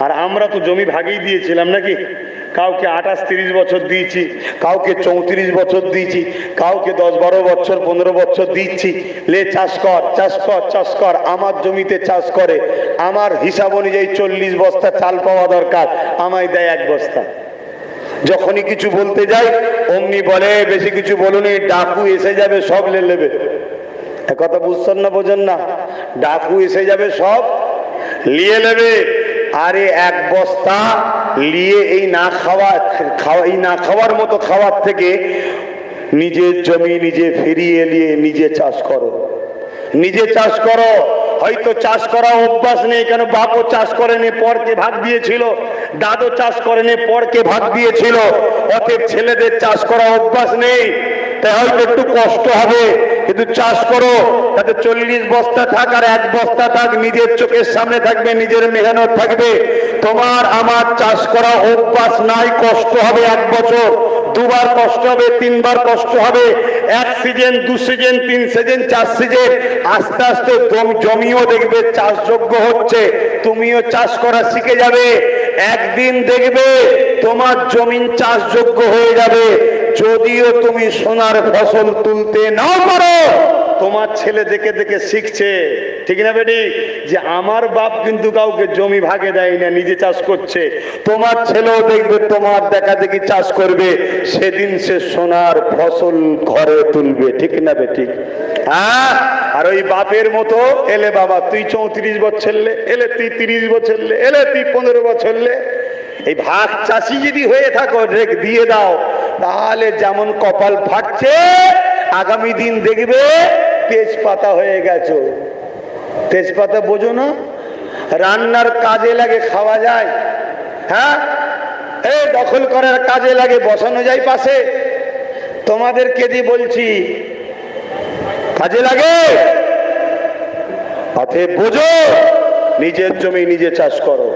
আর আমরা তো জমি ভাগেই দিয়েছিলাম নাকি? কাউকে 28-30 বছর দিয়েছি, কাউকে 34 বছর দিয়েছি, কাউকে 10-12 বছর, 15 বছর দিচ্ছি। লে চাষ কর, চাষ কর, চাষ কর। আমার জমিতে চাষ করে, আমার হিসাব অনুযায়ী 40 বস্তা চাল পাওয়া দরকার, আমায় দেয় 1 বস্তা। যখনই কিছু বলতে যাই অমনি বলে বেশি কিছু বলুনি, ডাকু এসে যাবে, সব নেবে। কথা বুঝছেন না? বোঝেন না? ডাকু এসে যাবে, সব নিয়ে নেবে। আরে 1 বস্তা নিয়ে এই না খাওয়ার মতো খাওয়ার থেকে নিজের জমি নিজে ফিরিয়ে নিয়ে নিজে চাষ করো, নিজে চাষ করো। হয়তো চাষ করা অভ্যাস নেই, কেন বাপও চাষ করেনি, পরকে ভাগ দিয়েছিল, দাদু চাষ করেনি, পরকে ভাগ দিয়েছিল। অতএব ছেলেদের চাষ করা অভ্যাস নেই, তাই হয়তো একটু কষ্ট হবে, কিন্তু চাষ করো। তাতে 40 বস্তা থাক আর 1 বস্তা থাক, নিজের চোখের সামনে থাকবে, নিজের মেহনত থাকবে। তোমার আমার চাষ করা অভ্যাস নাই, কষ্ট হবে 1 বছর, 2 বার কষ্ট হবে, 3 বার কষ্ট হবে, 1 সিজন, 2 সিজন, 3 সিজন, 4 সিজন। আস্তে আস্তে জমিও দেখবে চাষযোগ্য হচ্ছে, তুমিও চাষ করা শিখে যাবে। একদিন দেখবে তোমার জমিন চাষযোগ্য হয়ে যাবে। যদিও তুমি সোনার ফসল তুলতে নাও পারো, তোমার ছেলে দেখে দেখে শিখছে, ঠিক না বেটি? যে আমার বাপ কিন্তু কাউকে জমি ভাগে দেয় না, নিজে চাষ করছে। তোমার ছেলেও দেখবে তোমার দেখা দেখি চাষ করবে, সেদিন সে সোনার ফসল ঘরে তুলবে, ঠিক না বেটি? হ্যাঁ। আর ওই বাপের মতো এলে বাবা তুই 34 বছর, এলে তুই 30 বছর, এলে তুই 15 বছর, এই ভাগ চাষি যদি হয়ে থাকো, রেখ দিয়ে দাও, তাহলে যেমন কপাল ফাটছে, আগামী দিন দেখবে তেজপাতা হয়ে গেছো। তেজপাতা বোঝো না? রান্নার কাজে লাগে, খাওয়া যায়। হ্যাঁ, এই দখল করার কাজে লাগে, বসানো যায় পাশে। তোমাদেরকে দিয়ে বলছি, কাজে লাগে। অতএব বোঝো, নিজের জমি নিজে চাষ করো।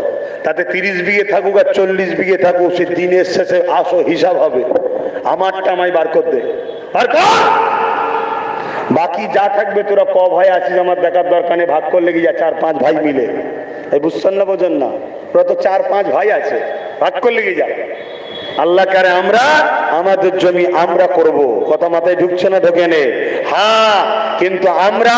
তাতে 30 বিঘে থাকুক আর 40 বিঘে থাকুক, সে দিনের শেষে আসো হিসাব হবে। আমারটা আমায় বার করতে, বার কর। বাকি যা থাকবে তোরা ক ভাই আছিস আমার দেখার দরকার নেই, ভাগ করে লেগে যা 4-5 ভাই মিলে। এই বুঝছেন না, বোঝেন না? ওরা তো 4-5 ভাই আছে, ভাগ করে লেগে যা। আল্লাহ কারে আমরা আমাদের জমি আমরা করব। কথা মাথায় ঢুকছে না? ঢোকে নে? হ্যাঁ, কিন্তু আমরা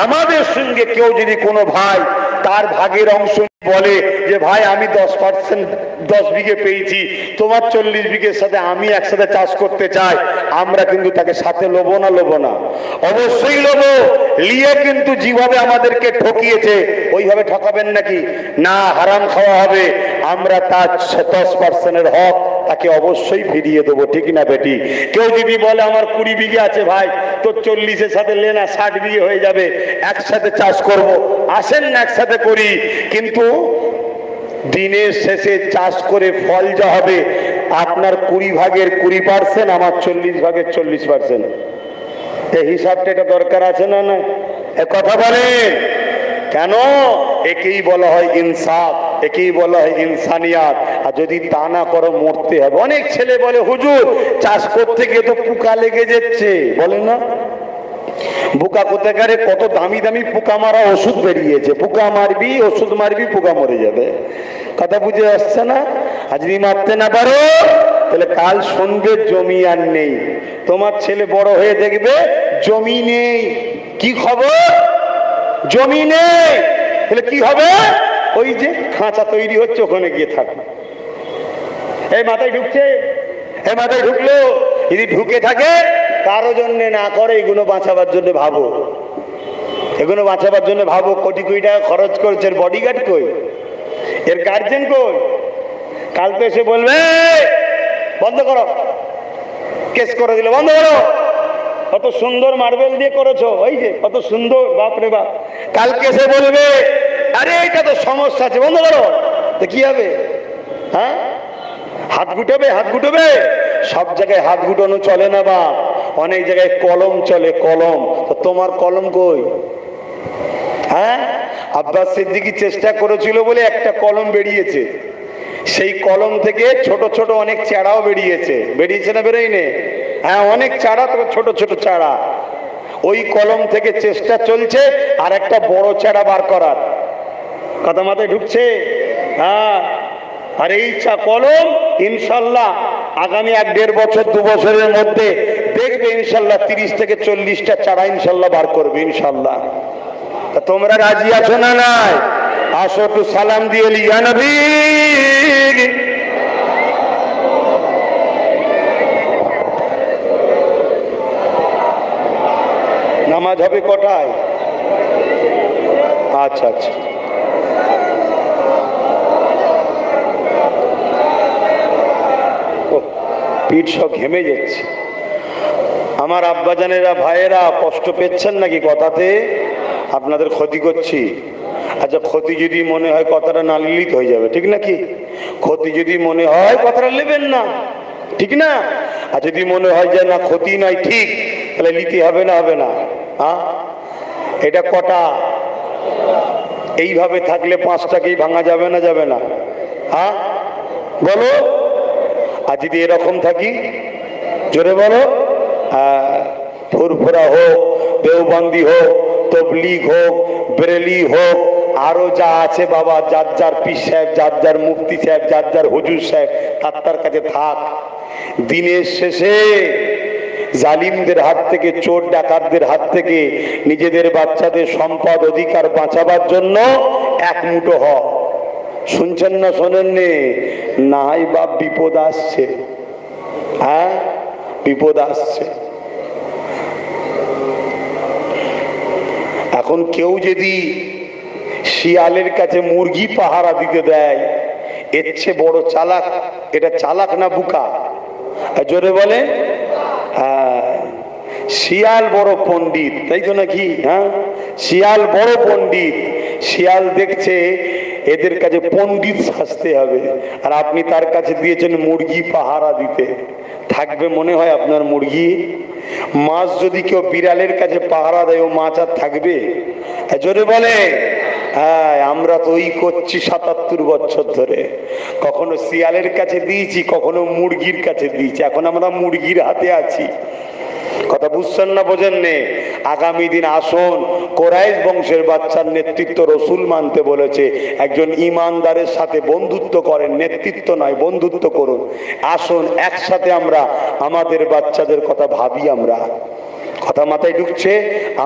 আমাদের সঙ্গে কেউ যদি কোনো ভাই তার ভাগের অংশ বলে যে ভাই আমি 10% 10 বিঘে পেয়েছি, তোমার 40 বিঘের সাথে আমি একসাথে চাষ করতে চাই, আমরা কিন্তু তাকে সাথে লোবো না? লোবো না? অবশ্যই লোবো। লিয়ে কিন্তু যেভাবে আমাদেরকে ঠকিয়েছে ওইভাবে ঠকাবেন নাকি? না, হারাম খাওয়া হবে। আমরা তার 10%-এর হক তাকে অবশ্যই ফিরিয়ে দেবো, ঠিক না বেটি? কেউ যদি বলে আমার 20 বিঘে আছে ভাই, তোর 40-এর সাথে লেনা 60 বিঘে হয়ে যাবে, একসাথে চাষ করব, আসেন না একসাথে করি। কিন্তু দিনের শেষে চাষ করে ফল যা হবে, আপনার 20 ভাগের 20%, আমার 40 ভাগের 40%। এই হিসাবটা এটা দরকার আছে না? না, এ কথা বলেন কেন? একেই বলা হয় ইনসাফ, একেই বলা হয় ইনসানিয়াত। আর যদি তা না করো মরতে হবে। অনেক ছেলে বলে হুজুর চাষ করতে গিয়ে তো পোকা লেগে যাচ্ছে, বলে না? পোকা কোথাকারে, কত দামি দামি পোকা মারা ওষুধ বেরিয়েছে, পোকা মারবি, ওষুধ মারবি, পোকা মরে যাবে। কথা বুঝে আসছে না? আর যদি মারতে না পারো তাহলে কাল শুনবে জমি আর নেই। তোমার ছেলে বড় হয়ে দেখবে জমি নেই। কি খবর? জমি নেই। তাহলে কি হবে? ওই যে খাঁচা তৈরি হচ্ছে, ওখানে গিয়ে থাকবে। এই মাথায় ঢুকছে? এই মাথায় ঢুকলো? যদি ঢুকে থাকে, কারো জন্য না করে, এগুলো বাঁচাবার জন্য ভাবো, এগুলো বাঁচাবার জন্য ভাবো। কোটি কোটি টাকা খরচ করছে, এর বডিগার্ড কই, এর গার্জেন কই? কাল তো এসে বলবে বন্ধ করো, কেস করে দিল, বন্ধ করো। কত সুন্দর মার্বেল দিয়ে করেছো, ওই যে কত সুন্দর, বাপরে বাপ। কালকে এসে বলবে আরে এটা তো সমস্যা আছে, বন্ধ করো। তো কি হবে? হ্যাঁ, হাত গুটাবে, হাত গুটাবে। সব জায়গায় হাত গুটানো চলে না বা, অনেক জায়গায় কলম চলে, কলম। তো তোমার কলম কই? হ্যাঁ, আব্বাস সিদ্দিকী চেষ্টা করেছিল বলে একটা কলম বেরিয়েছে। সেই কলম থেকে ছোট ছোট অনেক চারাও বেরিয়েছে। বেরিয়েছে না বেরোয়নি? হ্যাঁ, অনেক চারা, তো ছোট ছোট চারা। ওই কলম থেকে চেষ্টা চলছে আর একটা বড় চারা বার করার। কথা মাথায় ঢুকছে? হ্যাঁ, আর এই কলম ইনশাল্লাহ আগামী 1-1.5 বছর 2 বছরের মধ্যে দেখবে ইনশাল্লাহ 30 থেকে 40টা চারা ইনশাল্লাহ বার করবে ইনশাল্লাহ। তা তোমরা রাজি আছো না? নাই? আসো একটু সালাম দিয়ে ইয়া নবী। নামাজ হবে কটায়? আচ্ছা আচ্ছা, পিঠ সব ঘেমে যাচ্ছে। আমার আব্বাজানেরা, ভাইয়েরা কষ্ট পেচ্ছেন নাকি কথাতে? আপনাদের ক্ষতি করছি? আচ্ছা, ক্ষতি যদি মনে হয় কথাটা না লিলিত হয়ে যাবে, ঠিক নাকি? ক্ষতি যদি মনে হয় কথাটা নেবেন না, ঠিক না? আর যদি মনে হয় যে না ক্ষতি নয় ঠিক, তাহলে লিতে হবে না? হবে না? হ্যাঁ, এটা কটা? এইভাবে থাকলে 5টাকেই ভাঙা যাবে না? যাবে না? হ্যাঁ বলো। আর যদি এরকম থাকি, জোরে বলো, ফুরফুরা হোক, দেওবন্দি হোক, তবলিগ হোক, বেরেলি হোক, আরো যা আছে বাবা, যার যার পীর সাহেব, যার যার মুফতি সাহেব, যার যার হুজুর সাহেব, তার কাছে থাক। দিনের শেষে জালিমদের হাত থেকে, চোর ডাকাতদের হাত থেকে নিজেদের বাচ্চাদের সম্পদ অধিকার বাঁচাবার জন্য এক মুঠো হ। শুনছেন না শোনেননি? নাই বাপ, বিপদ আসছে। হ্যাঁ, বিপদ আসছে। এখন কেউ যদি শিয়ালের কাছে মুরগি পাহারা দিতে দেয়, এর চেয়ে বড় চালাক, এটা চালাক না বুকা? জোরে বলে। হ্যাঁ, শিয়াল বড় পণ্ডিত, তাই তো নাকি? হ্যাঁ, শিয়াল বড় পণ্ডিত। শিয়াল দেখছে এদের কাছে পণ্ডিত সাজতে হবে, আর আপনি তার কাছে দিয়েছেন মুরগি পাহারা দিতে। থাকবে মনে হয় আপনার মুরগি? মাছ যদি কেউ বিড়ালের কাছে পাহারা দেয়, ও মাছ আর থাকবে? জোরে বলে। হ্যাঁ, আমরা তো ওই করছি ৭৭ বছর ধরে। কখনো শিয়ালের কাছে দিয়েছি, কখনো মুরগির কাছে দিয়েছি। এখন আমরা মুরগির হাতে আছি। কথা বুঝছেন না, বোঝেন নে? আগামী দিন আসুন, কোরাইশ বংশের বাচ্চার নেতৃত্ব রসুল মানতে বলেছে। একজন ইমানদারের সাথে বন্ধুত্ব করেন, নেতৃত্ব নয়, বন্ধুত্ব করুন। আসুন একসাথে আমরা আমাদের বাচ্চাদের কথা ভাবি। আমরা কথা মাথায় ঢুকছে?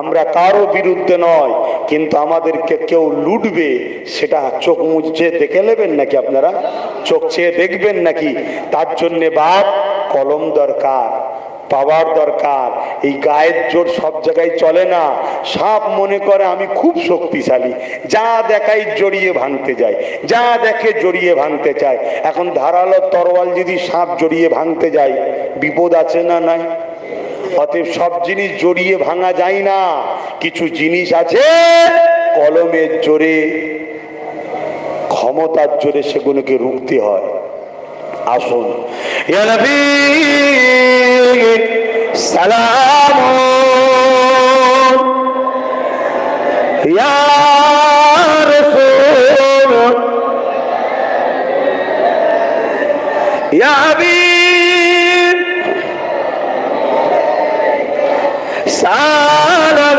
আমরা কারো বিরুদ্ধে নয়, কিন্তু আমাদেরকে কেউ লুটবে সেটা চোখ মুছে দেখে নেবেন নাকি? আপনারা চোখ চেয়ে দেখবেন নাকি? তার জন্যে বাপ কলম দরকার, পাওয়ার দরকার। এই গায়ের জোর সব জায়গায় চলে না। সাপ মনে করে আমি খুব শক্তিশালী, যা দেখাই জড়িয়ে ভাঙতে যায়, যা দেখে জড়িয়ে ভাঙতে চায়। এখন ধারালো তরোয়াল যদি সাপ জড়িয়ে ভাঙতে যায়, বিপদ আছে না নাই? অতএব সব জিনিস জড়িয়ে ভাঙা যায় না। কিছু জিনিস আছে কলমের জোরে, ক্ষমতার জোরে সেগুলোকে রুখতে হয়। আসুন, ইয়া নবী সালাম, ইয়া রাসূল, ইয়া হাবিব সালাম,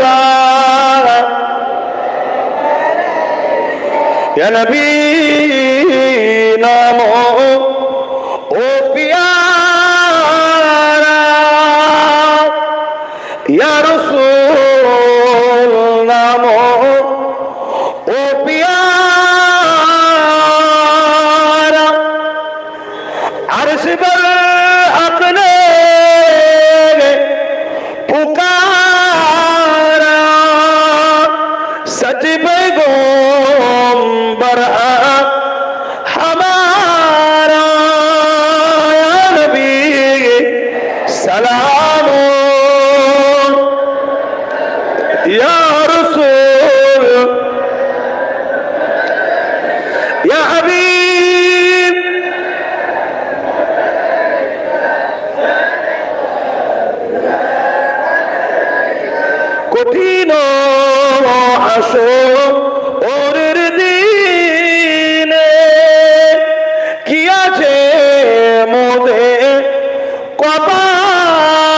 ইয়া নবী নাম ও পিয়ারা, ইয়া রাসূল নাম ও পিয়ারা, আরশ पर अपने पुकारा, सच पैगंबर हमारा, या नबी सलाम, या रसूल, या हबीब, কঠিন হাসরের দিনে কি আছে মোদের কপালে,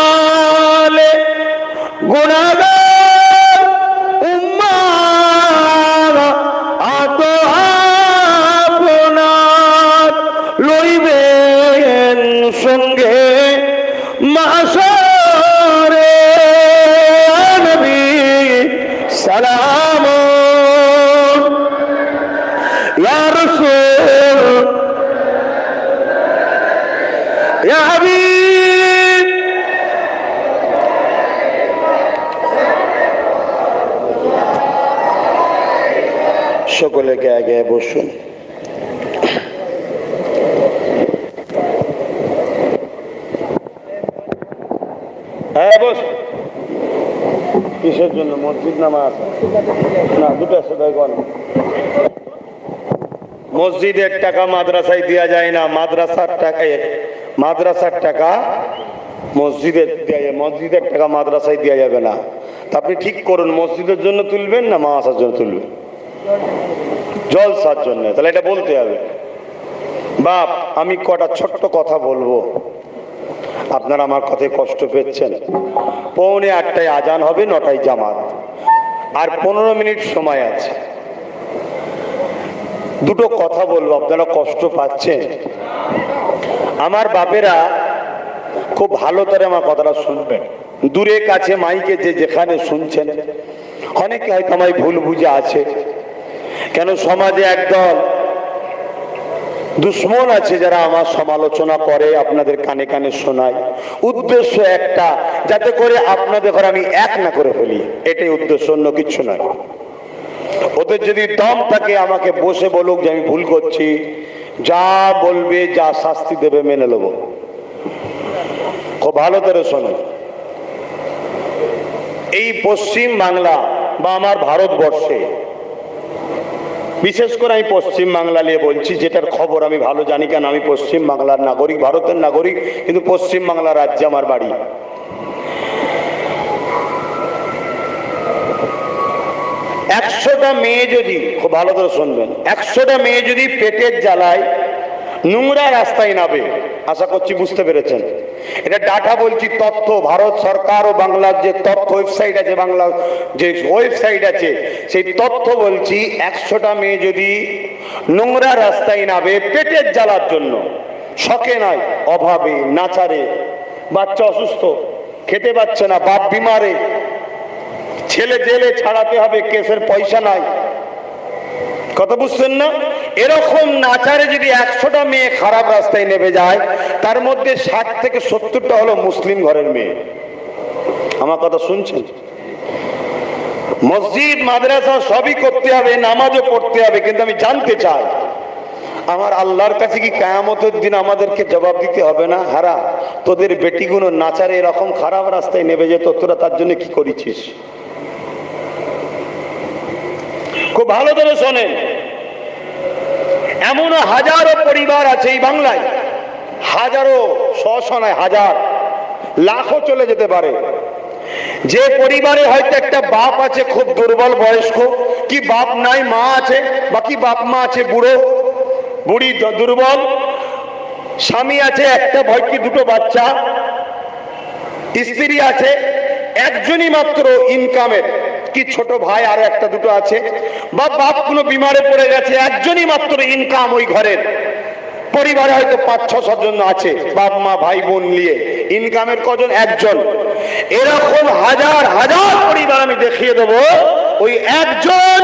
গুনাহগার উম্মাহ আত আপনার লইবেন সঙ্গে মাশারে, নবী সালাম, ইয়া রাসূল, ইয়া হাবিব। সকলে গায়ে গায়ে বসুন। হ্যাঁ বস। কিসের জন্য? মসজিদ নামাজ না, দুটো সেটাই কর। মসজিদের টাকা মাদ্রাসায় দেওয়া যায় না, মাদ্রাসার টাকা মসজিদে দেওয়া যায়, মসজিদের টাকা মাদ্রাসায় দেওয়া যাবে না। তা আপনি ঠিক করুন, মসজিদের জন্য তুলবেন না মাদ্রাসার জন্য তুলবেন? জলসার জন্য। তাহলে এটা বলতে হবে। বাপ, আমি কটা ছোট্ট কথা বলবো, আপনারা আমার কথায় কষ্ট পেয়েছেন। 7:45 আজান হবে, 9টায় জামাত, আর 15 মিনিট সময় আছে। দুটো কথা বলবো, আপনারা কষ্ট পাচ্ছেন? আমার বাপেরা খুব ভালো করে আমার কথাটা শুনবেন। দূরে কাছে মাইকে যে যেখানে শুনছেন, অনেকে হয়তো আমায় ভুল বুঝে আছে। কেন সমাজে একদল দুশ্মন আছে যারা আমার সমালোচনা করে, আপনাদের কানে কানে শোনায়। উদ্দেশ্য একটা, যাতে করে আপনাদের ঘরে আমি এক না করে ফেলি, এটাই উদ্দেশ্য, অন্য কিছু নয়। ওদের যদি দম থাকে আমাকে বসে বলুক যে আমি ভুল করছি, যা বলবে, যা শাস্তি দেবে মেনে নেব। খুব ভালো করে শোনো। এই পশ্চিম বাংলা বা আমার ভারতবর্ষে, বিশেষ করে আমি পশ্চিম বাংলা নিয়ে বলছি, যেটার খবর আমি ভালো জানি, কেন আমি পশ্চিম বাংলার নাগরিক, ভারতের নাগরিক, কিন্তু পশ্চিম বাংলা রাজ্যে আমার বাড়ি। 100টা মেয়ে যদি, খুব ভালো করে শুনবেন, 100টা মেয়ে যদি পেটের জ্বালায় নোংরা রাস্তায় নামে, আশা করছি বুঝতে পেরেছেন। এটা ডাটা বলছি, তথ্য, ভারত সরকার ও বাংলার যে তথ্য ওয়েবসাইট আছে, বাংলা যে ওয়েবসাইট আছে, সেই তথ্য বলছি, 100টা মেয়ে যদি নোংরা রাস্তায় নামে পেটের জ্বালার জন্য, শখে নয়, অভাবে, নাচারে, বাচ্চা অসুস্থ, খেতে পাচ্ছে না, বাপ বিমারে, ছেলে জেলে ছাড়াতে হবে, কেসের পয়সা নাই, কথা বুঝছেন না? এরকম নাচারে যদি 100টা মেয়ে খারাপ রাস্তায় নেমে যায়, তার মধ্যে 60 থেকে 70টা হলো মুসলিম ঘরের মেয়ে। আমার কথা শুনছেন? মসজিদ মাদ্রাসা সবই করতে হবে, নামাজও পড়তে হবে, কিন্তু আমি জানতে চাই, আমার আল্লাহর কাছে কি কিয়ামতের দিন আমাদেরকে জবাব দিতে হবে না? হারা, তোদের বেটিগুলো নাচারে এরকম খারাপ রাস্তায় নেমে যেত, তোরা তার জন্য কি করেছিস? খুব ভালো করে শোনেন, এমনও হাজারো পরিবার আছে এই বাংলায়, হাজারো, শত নয়, হাজার, লাখও চলে যেতে পারে, যে পরিবারে হয়তো একটা বাপ আছে খুব দুর্বল বয়স্ক, কি বাপ নাই, মা আছে, বাকি বাপ মা আছে বুড়ো বুড়ি দুর্বল, স্বামী আছে, একটা ভয় কি দুটো বাচ্চা, স্ত্রী আছে, একজনই মাত্র ইনকামের, কি ছোট ভাই আর একটা দুটো আছে, বা বাপ কোনো বিমারে পড়ে গেছে, একজনই মাত্র ইনকাম ওই ঘরের, পরিবারে হয়তো 5-6 জন আছে, বাপ মা ভাই বোন নিয়ে, ইনকামের কজন? একজন। এরকম হাজার হাজার পরিবার আমি দেখিয়ে দেব, ওই একজন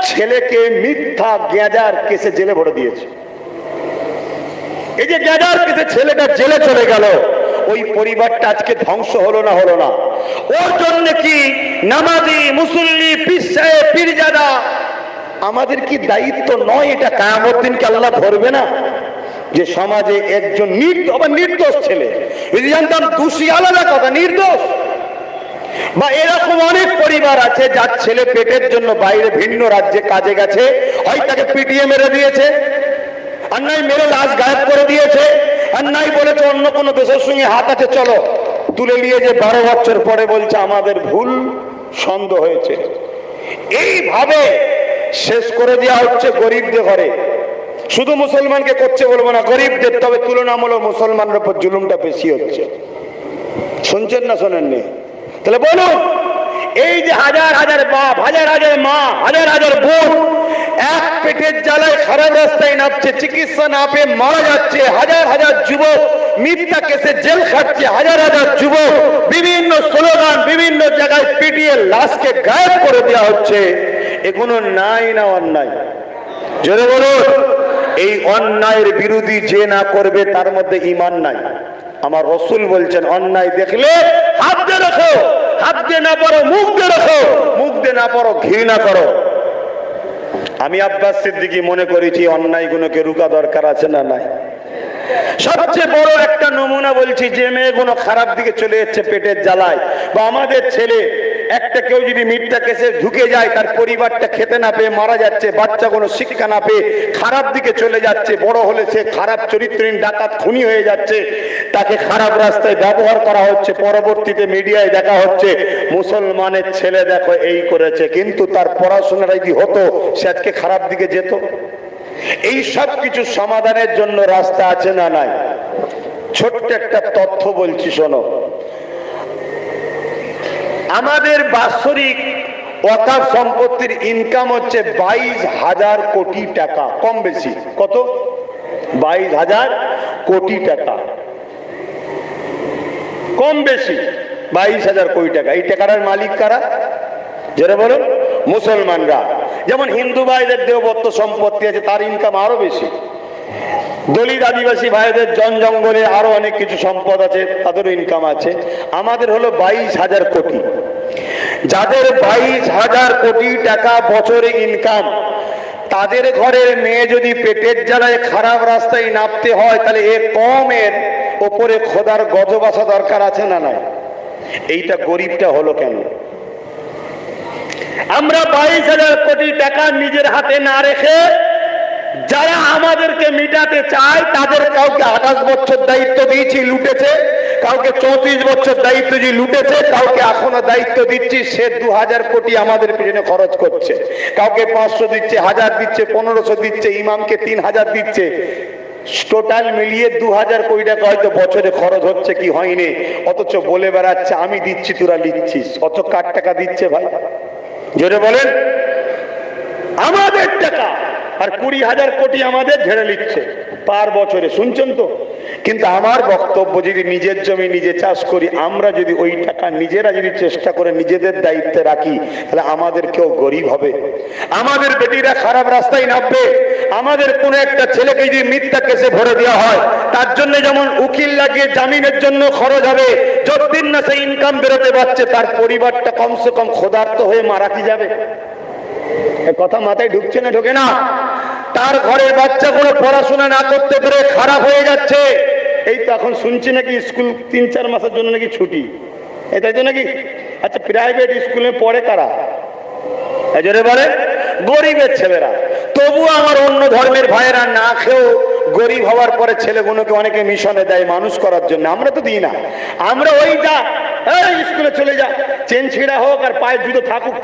ছেলেকে মিথ্যা গ্যাজার কেসে জেলে ভরে দিয়েছে। এই যে গ্যাজার কেসে ছেলেটা জেলে চলে গেল, ওই পরিবারটা আজকে ধ্বংস হলো না? হলো না? ওর জন্য কি নামাজি, মুসল্লি, পীর সাহেব, পীরজাদা, আমাদের কি দায়িত্ব নয়? এটা কিয়ামত দিনকে আল্লাহ ধরবে না? যে সমাজে একজন নির্দোষ ছেলে, যদি জানতাম দোষী আলাদা কথা, নির্দোষ, বা এরকম অনেক পরিবার আছে যার ছেলে পেটের জন্য বাইরে ভিন্ন রাজ্যে কাজে গেছে, হয় তাকে পিটিয়ে মেরে দিয়েছে, আর নাই মেরে লাশ গায়েব করে দিয়েছে, আর নাই বলেছে অন্য কোনো দেশের সঙ্গে হাত আছে, চলো তুলে নিয়ে যে 12 বছর পরে বলছে আমাদের ভুল, সন্দেহ হয়েছে। এইভাবে শেষ করে দেওয়া হচ্ছে গরিবদের ঘরে। শুধু মুসলমানকে করছে বলবো না, গরিবদের, তবে তুলনামূলক মুসলমানের উপর জুলুমটা বেশি হচ্ছে। শুনছেন না শোনেননি? তাহলে বলুন, এই যে হাজার হাজার বাপ, হাজার হাজার মা, হাজার হাজার বোন এক পেটের জ্বালায় খারাপ রাস্তায় নামছে, চিকিৎসা না পেয়ে মারা যাচ্ছে, হাজার হাজার যুবক মিথ্যা কেসে জেল খাটছে, হাজার হাজার যুবক বিভিন্ন স্লোগান, বিভিন্ন জায়গায় পিটিয়ে লাশকে গায়েব করে দেওয়া হচ্ছে, এগুলো নাই না অন্যায়? জোরে বলুন। এই অন্যায়ের বিরোধী যে না করবে তার মধ্যে ঈমান নাই। আমার রাসূল বলছেন, অন্যায় দেখলে হাত দিয়ে রাখো, হাত দিয়ে না পারো মুখ দিয়ে রাখো, মুখ দিয়ে না পারো ঘৃণা করো। আমি আব্বাস সিদ্দিকী মনে করেছি অন্যায়গুলোকে রুকা দরকার আছে না নাই? সবচেয়ে বড় একটা নমুনা বলছি, যে মেয়েগুলো খারাপ দিকে চলে যাচ্ছে পেটের জ্বালায়, বা আমাদের ছেলে একটা কেউ যদি মিথ্যা কেসে ঢুকে যায়, তার পরিবারটা খেতে না পেয়ে মারা যাচ্ছে, বাচ্চা কোনো শিক্ষা না পেয়ে খারাপ দিকে চলে যাচ্ছে, বড় হলে সে খারাপ চরিত্রহীন ডাকাত খুনি হয়ে যাচ্ছে, তাকে খারাপ রাস্তায় ব্যবহার করা হচ্ছে, পরবর্তীতে মিডিয়ায় দেখা হচ্ছে মুসলমানের ছেলে দেখো এই করেছে, কিন্তু তার পড়াশোনাটা যদি হতো সে আজকে খারাপ দিকে যেত। এই সব কিছু সমাধানের জন্য রাস্তা আছে না নাই? ছোট্ট একটা তথ্য বলছি শোনো, আমাদের বাৎসরিক ওয়াকফ সম্পত্তির ইনকাম হচ্ছে 22,000 কোটি টাকা, কম বেশি কত? 22,000 কোটি টাকা, কম বেশি 22,000 কোটি টাকা। এই টাকার মালিক কারা? যারা বলুন, মুসলমানরা। যেমন হিন্দু ভাইদের দেবত্ব সম্পত্তি আছে, তার ইনকাম আরো বেশি। দলিত আদিবাসী ভাইদের জন জঙ্গলে আরো অনেক কিছু সম্পদ আছে, তাদেরও ইনকাম আছে। আমাদের হলো 22,000 কোটি। যাদের 22,000 কোটি টাকা বছরে ইনকাম, তাদের ঘরের মেয়ে যদি পেটের জ্বালায় খারাপ রাস্তায় নামতে হয়, তাহলে এ কমের ওপরে খোদার গজব আসা দরকার আছে না নাই? এইটা গরিবটা হলো কেন? আমরা 22,000 কোটি টাকা নিজের হাতে না রেখে যারা আমাদেরকে মিটাতে চায় তাদের কাউকে 28 বছর দায়িত্ব দিয়েছি, লুটেছে, কাউকে 34 বছর দায়িত্ব দিয়ে লুটেছে, কাউকে এখনো দায়িত্ব দিচ্ছি, সে 2000 কোটি আমাদের পিছনে খরচ করছে, কাউকে 500 দিচ্ছে, 1000 দিচ্ছে, 1500 দিচ্ছে, ইমামকে 3000 দিচ্ছে, টোটাল মিলিয়ে 2000 কোটি টাকা হয়তো বছরে খরচ হচ্ছে কি হয়নি, অথচ বলে বেড়াচ্ছে আমি দিচ্ছি তোরা লিখছিস। অত কার টাকা দিচ্ছে ভাই জোরে বলেন? আমাদের টাকা, আর 20,000 কোটি আমাদের ঝেড়ে নিচ্ছে পার বছরে, শুনছেন তো? কিন্তু আমার বক্তব্য, যদি নিজের জমি নিজে চাষ করি, আমরা যদি ওই টাকা নিজেরা যদি চেষ্টা করে নিজেদের দায়িত্বে রাখি, তাহলে আমাদের কেউ গরিব হবে, আমাদের বেটিরা খারাপ রাস্তায় নামবে, আমাদের কোনো একটা ছেলেকে যদি মিথ্যা কেসে ভরে দেওয়া হয়, তার জন্য যেমন উকিল লাগিয়ে জামিনের জন্য খরচ হবে, যতদিন না সেই ইনকাম বেরোতে পারছে তার পরিবারটা কমসে কম ক্ষুধার্ত হয়ে মারা কি যাবে? কথা মাথায় ঢুকছে না? ঢোকে না? তার ঘরের বাচ্চাগুলো পড়াশোনা না করতে পেরে খারাপ হয়ে যাচ্ছে। এই তো এখন শুনছি নাকি স্কুল 3-4 মাসের জন্য নাকি ছুটি, তাই তো নাকি? আচ্ছা, প্রাইভেট স্কুলে পড়ে কারা? জোরে বলে? গরিবের ছেলেরা। তবু আমার অন্য ধর্মের ভাইয়েরা না খেয়েও গরিব হওয়ার পরে ছেলেগুলোকে অনেকে মিশনে দেয় মানুষ করার জন্য, আমরা তো দিই না। আমরা ওই যা স্কুলে চলে যা, চেন ছিঁড়া হোক আর পায়ের জুতো থাকুক,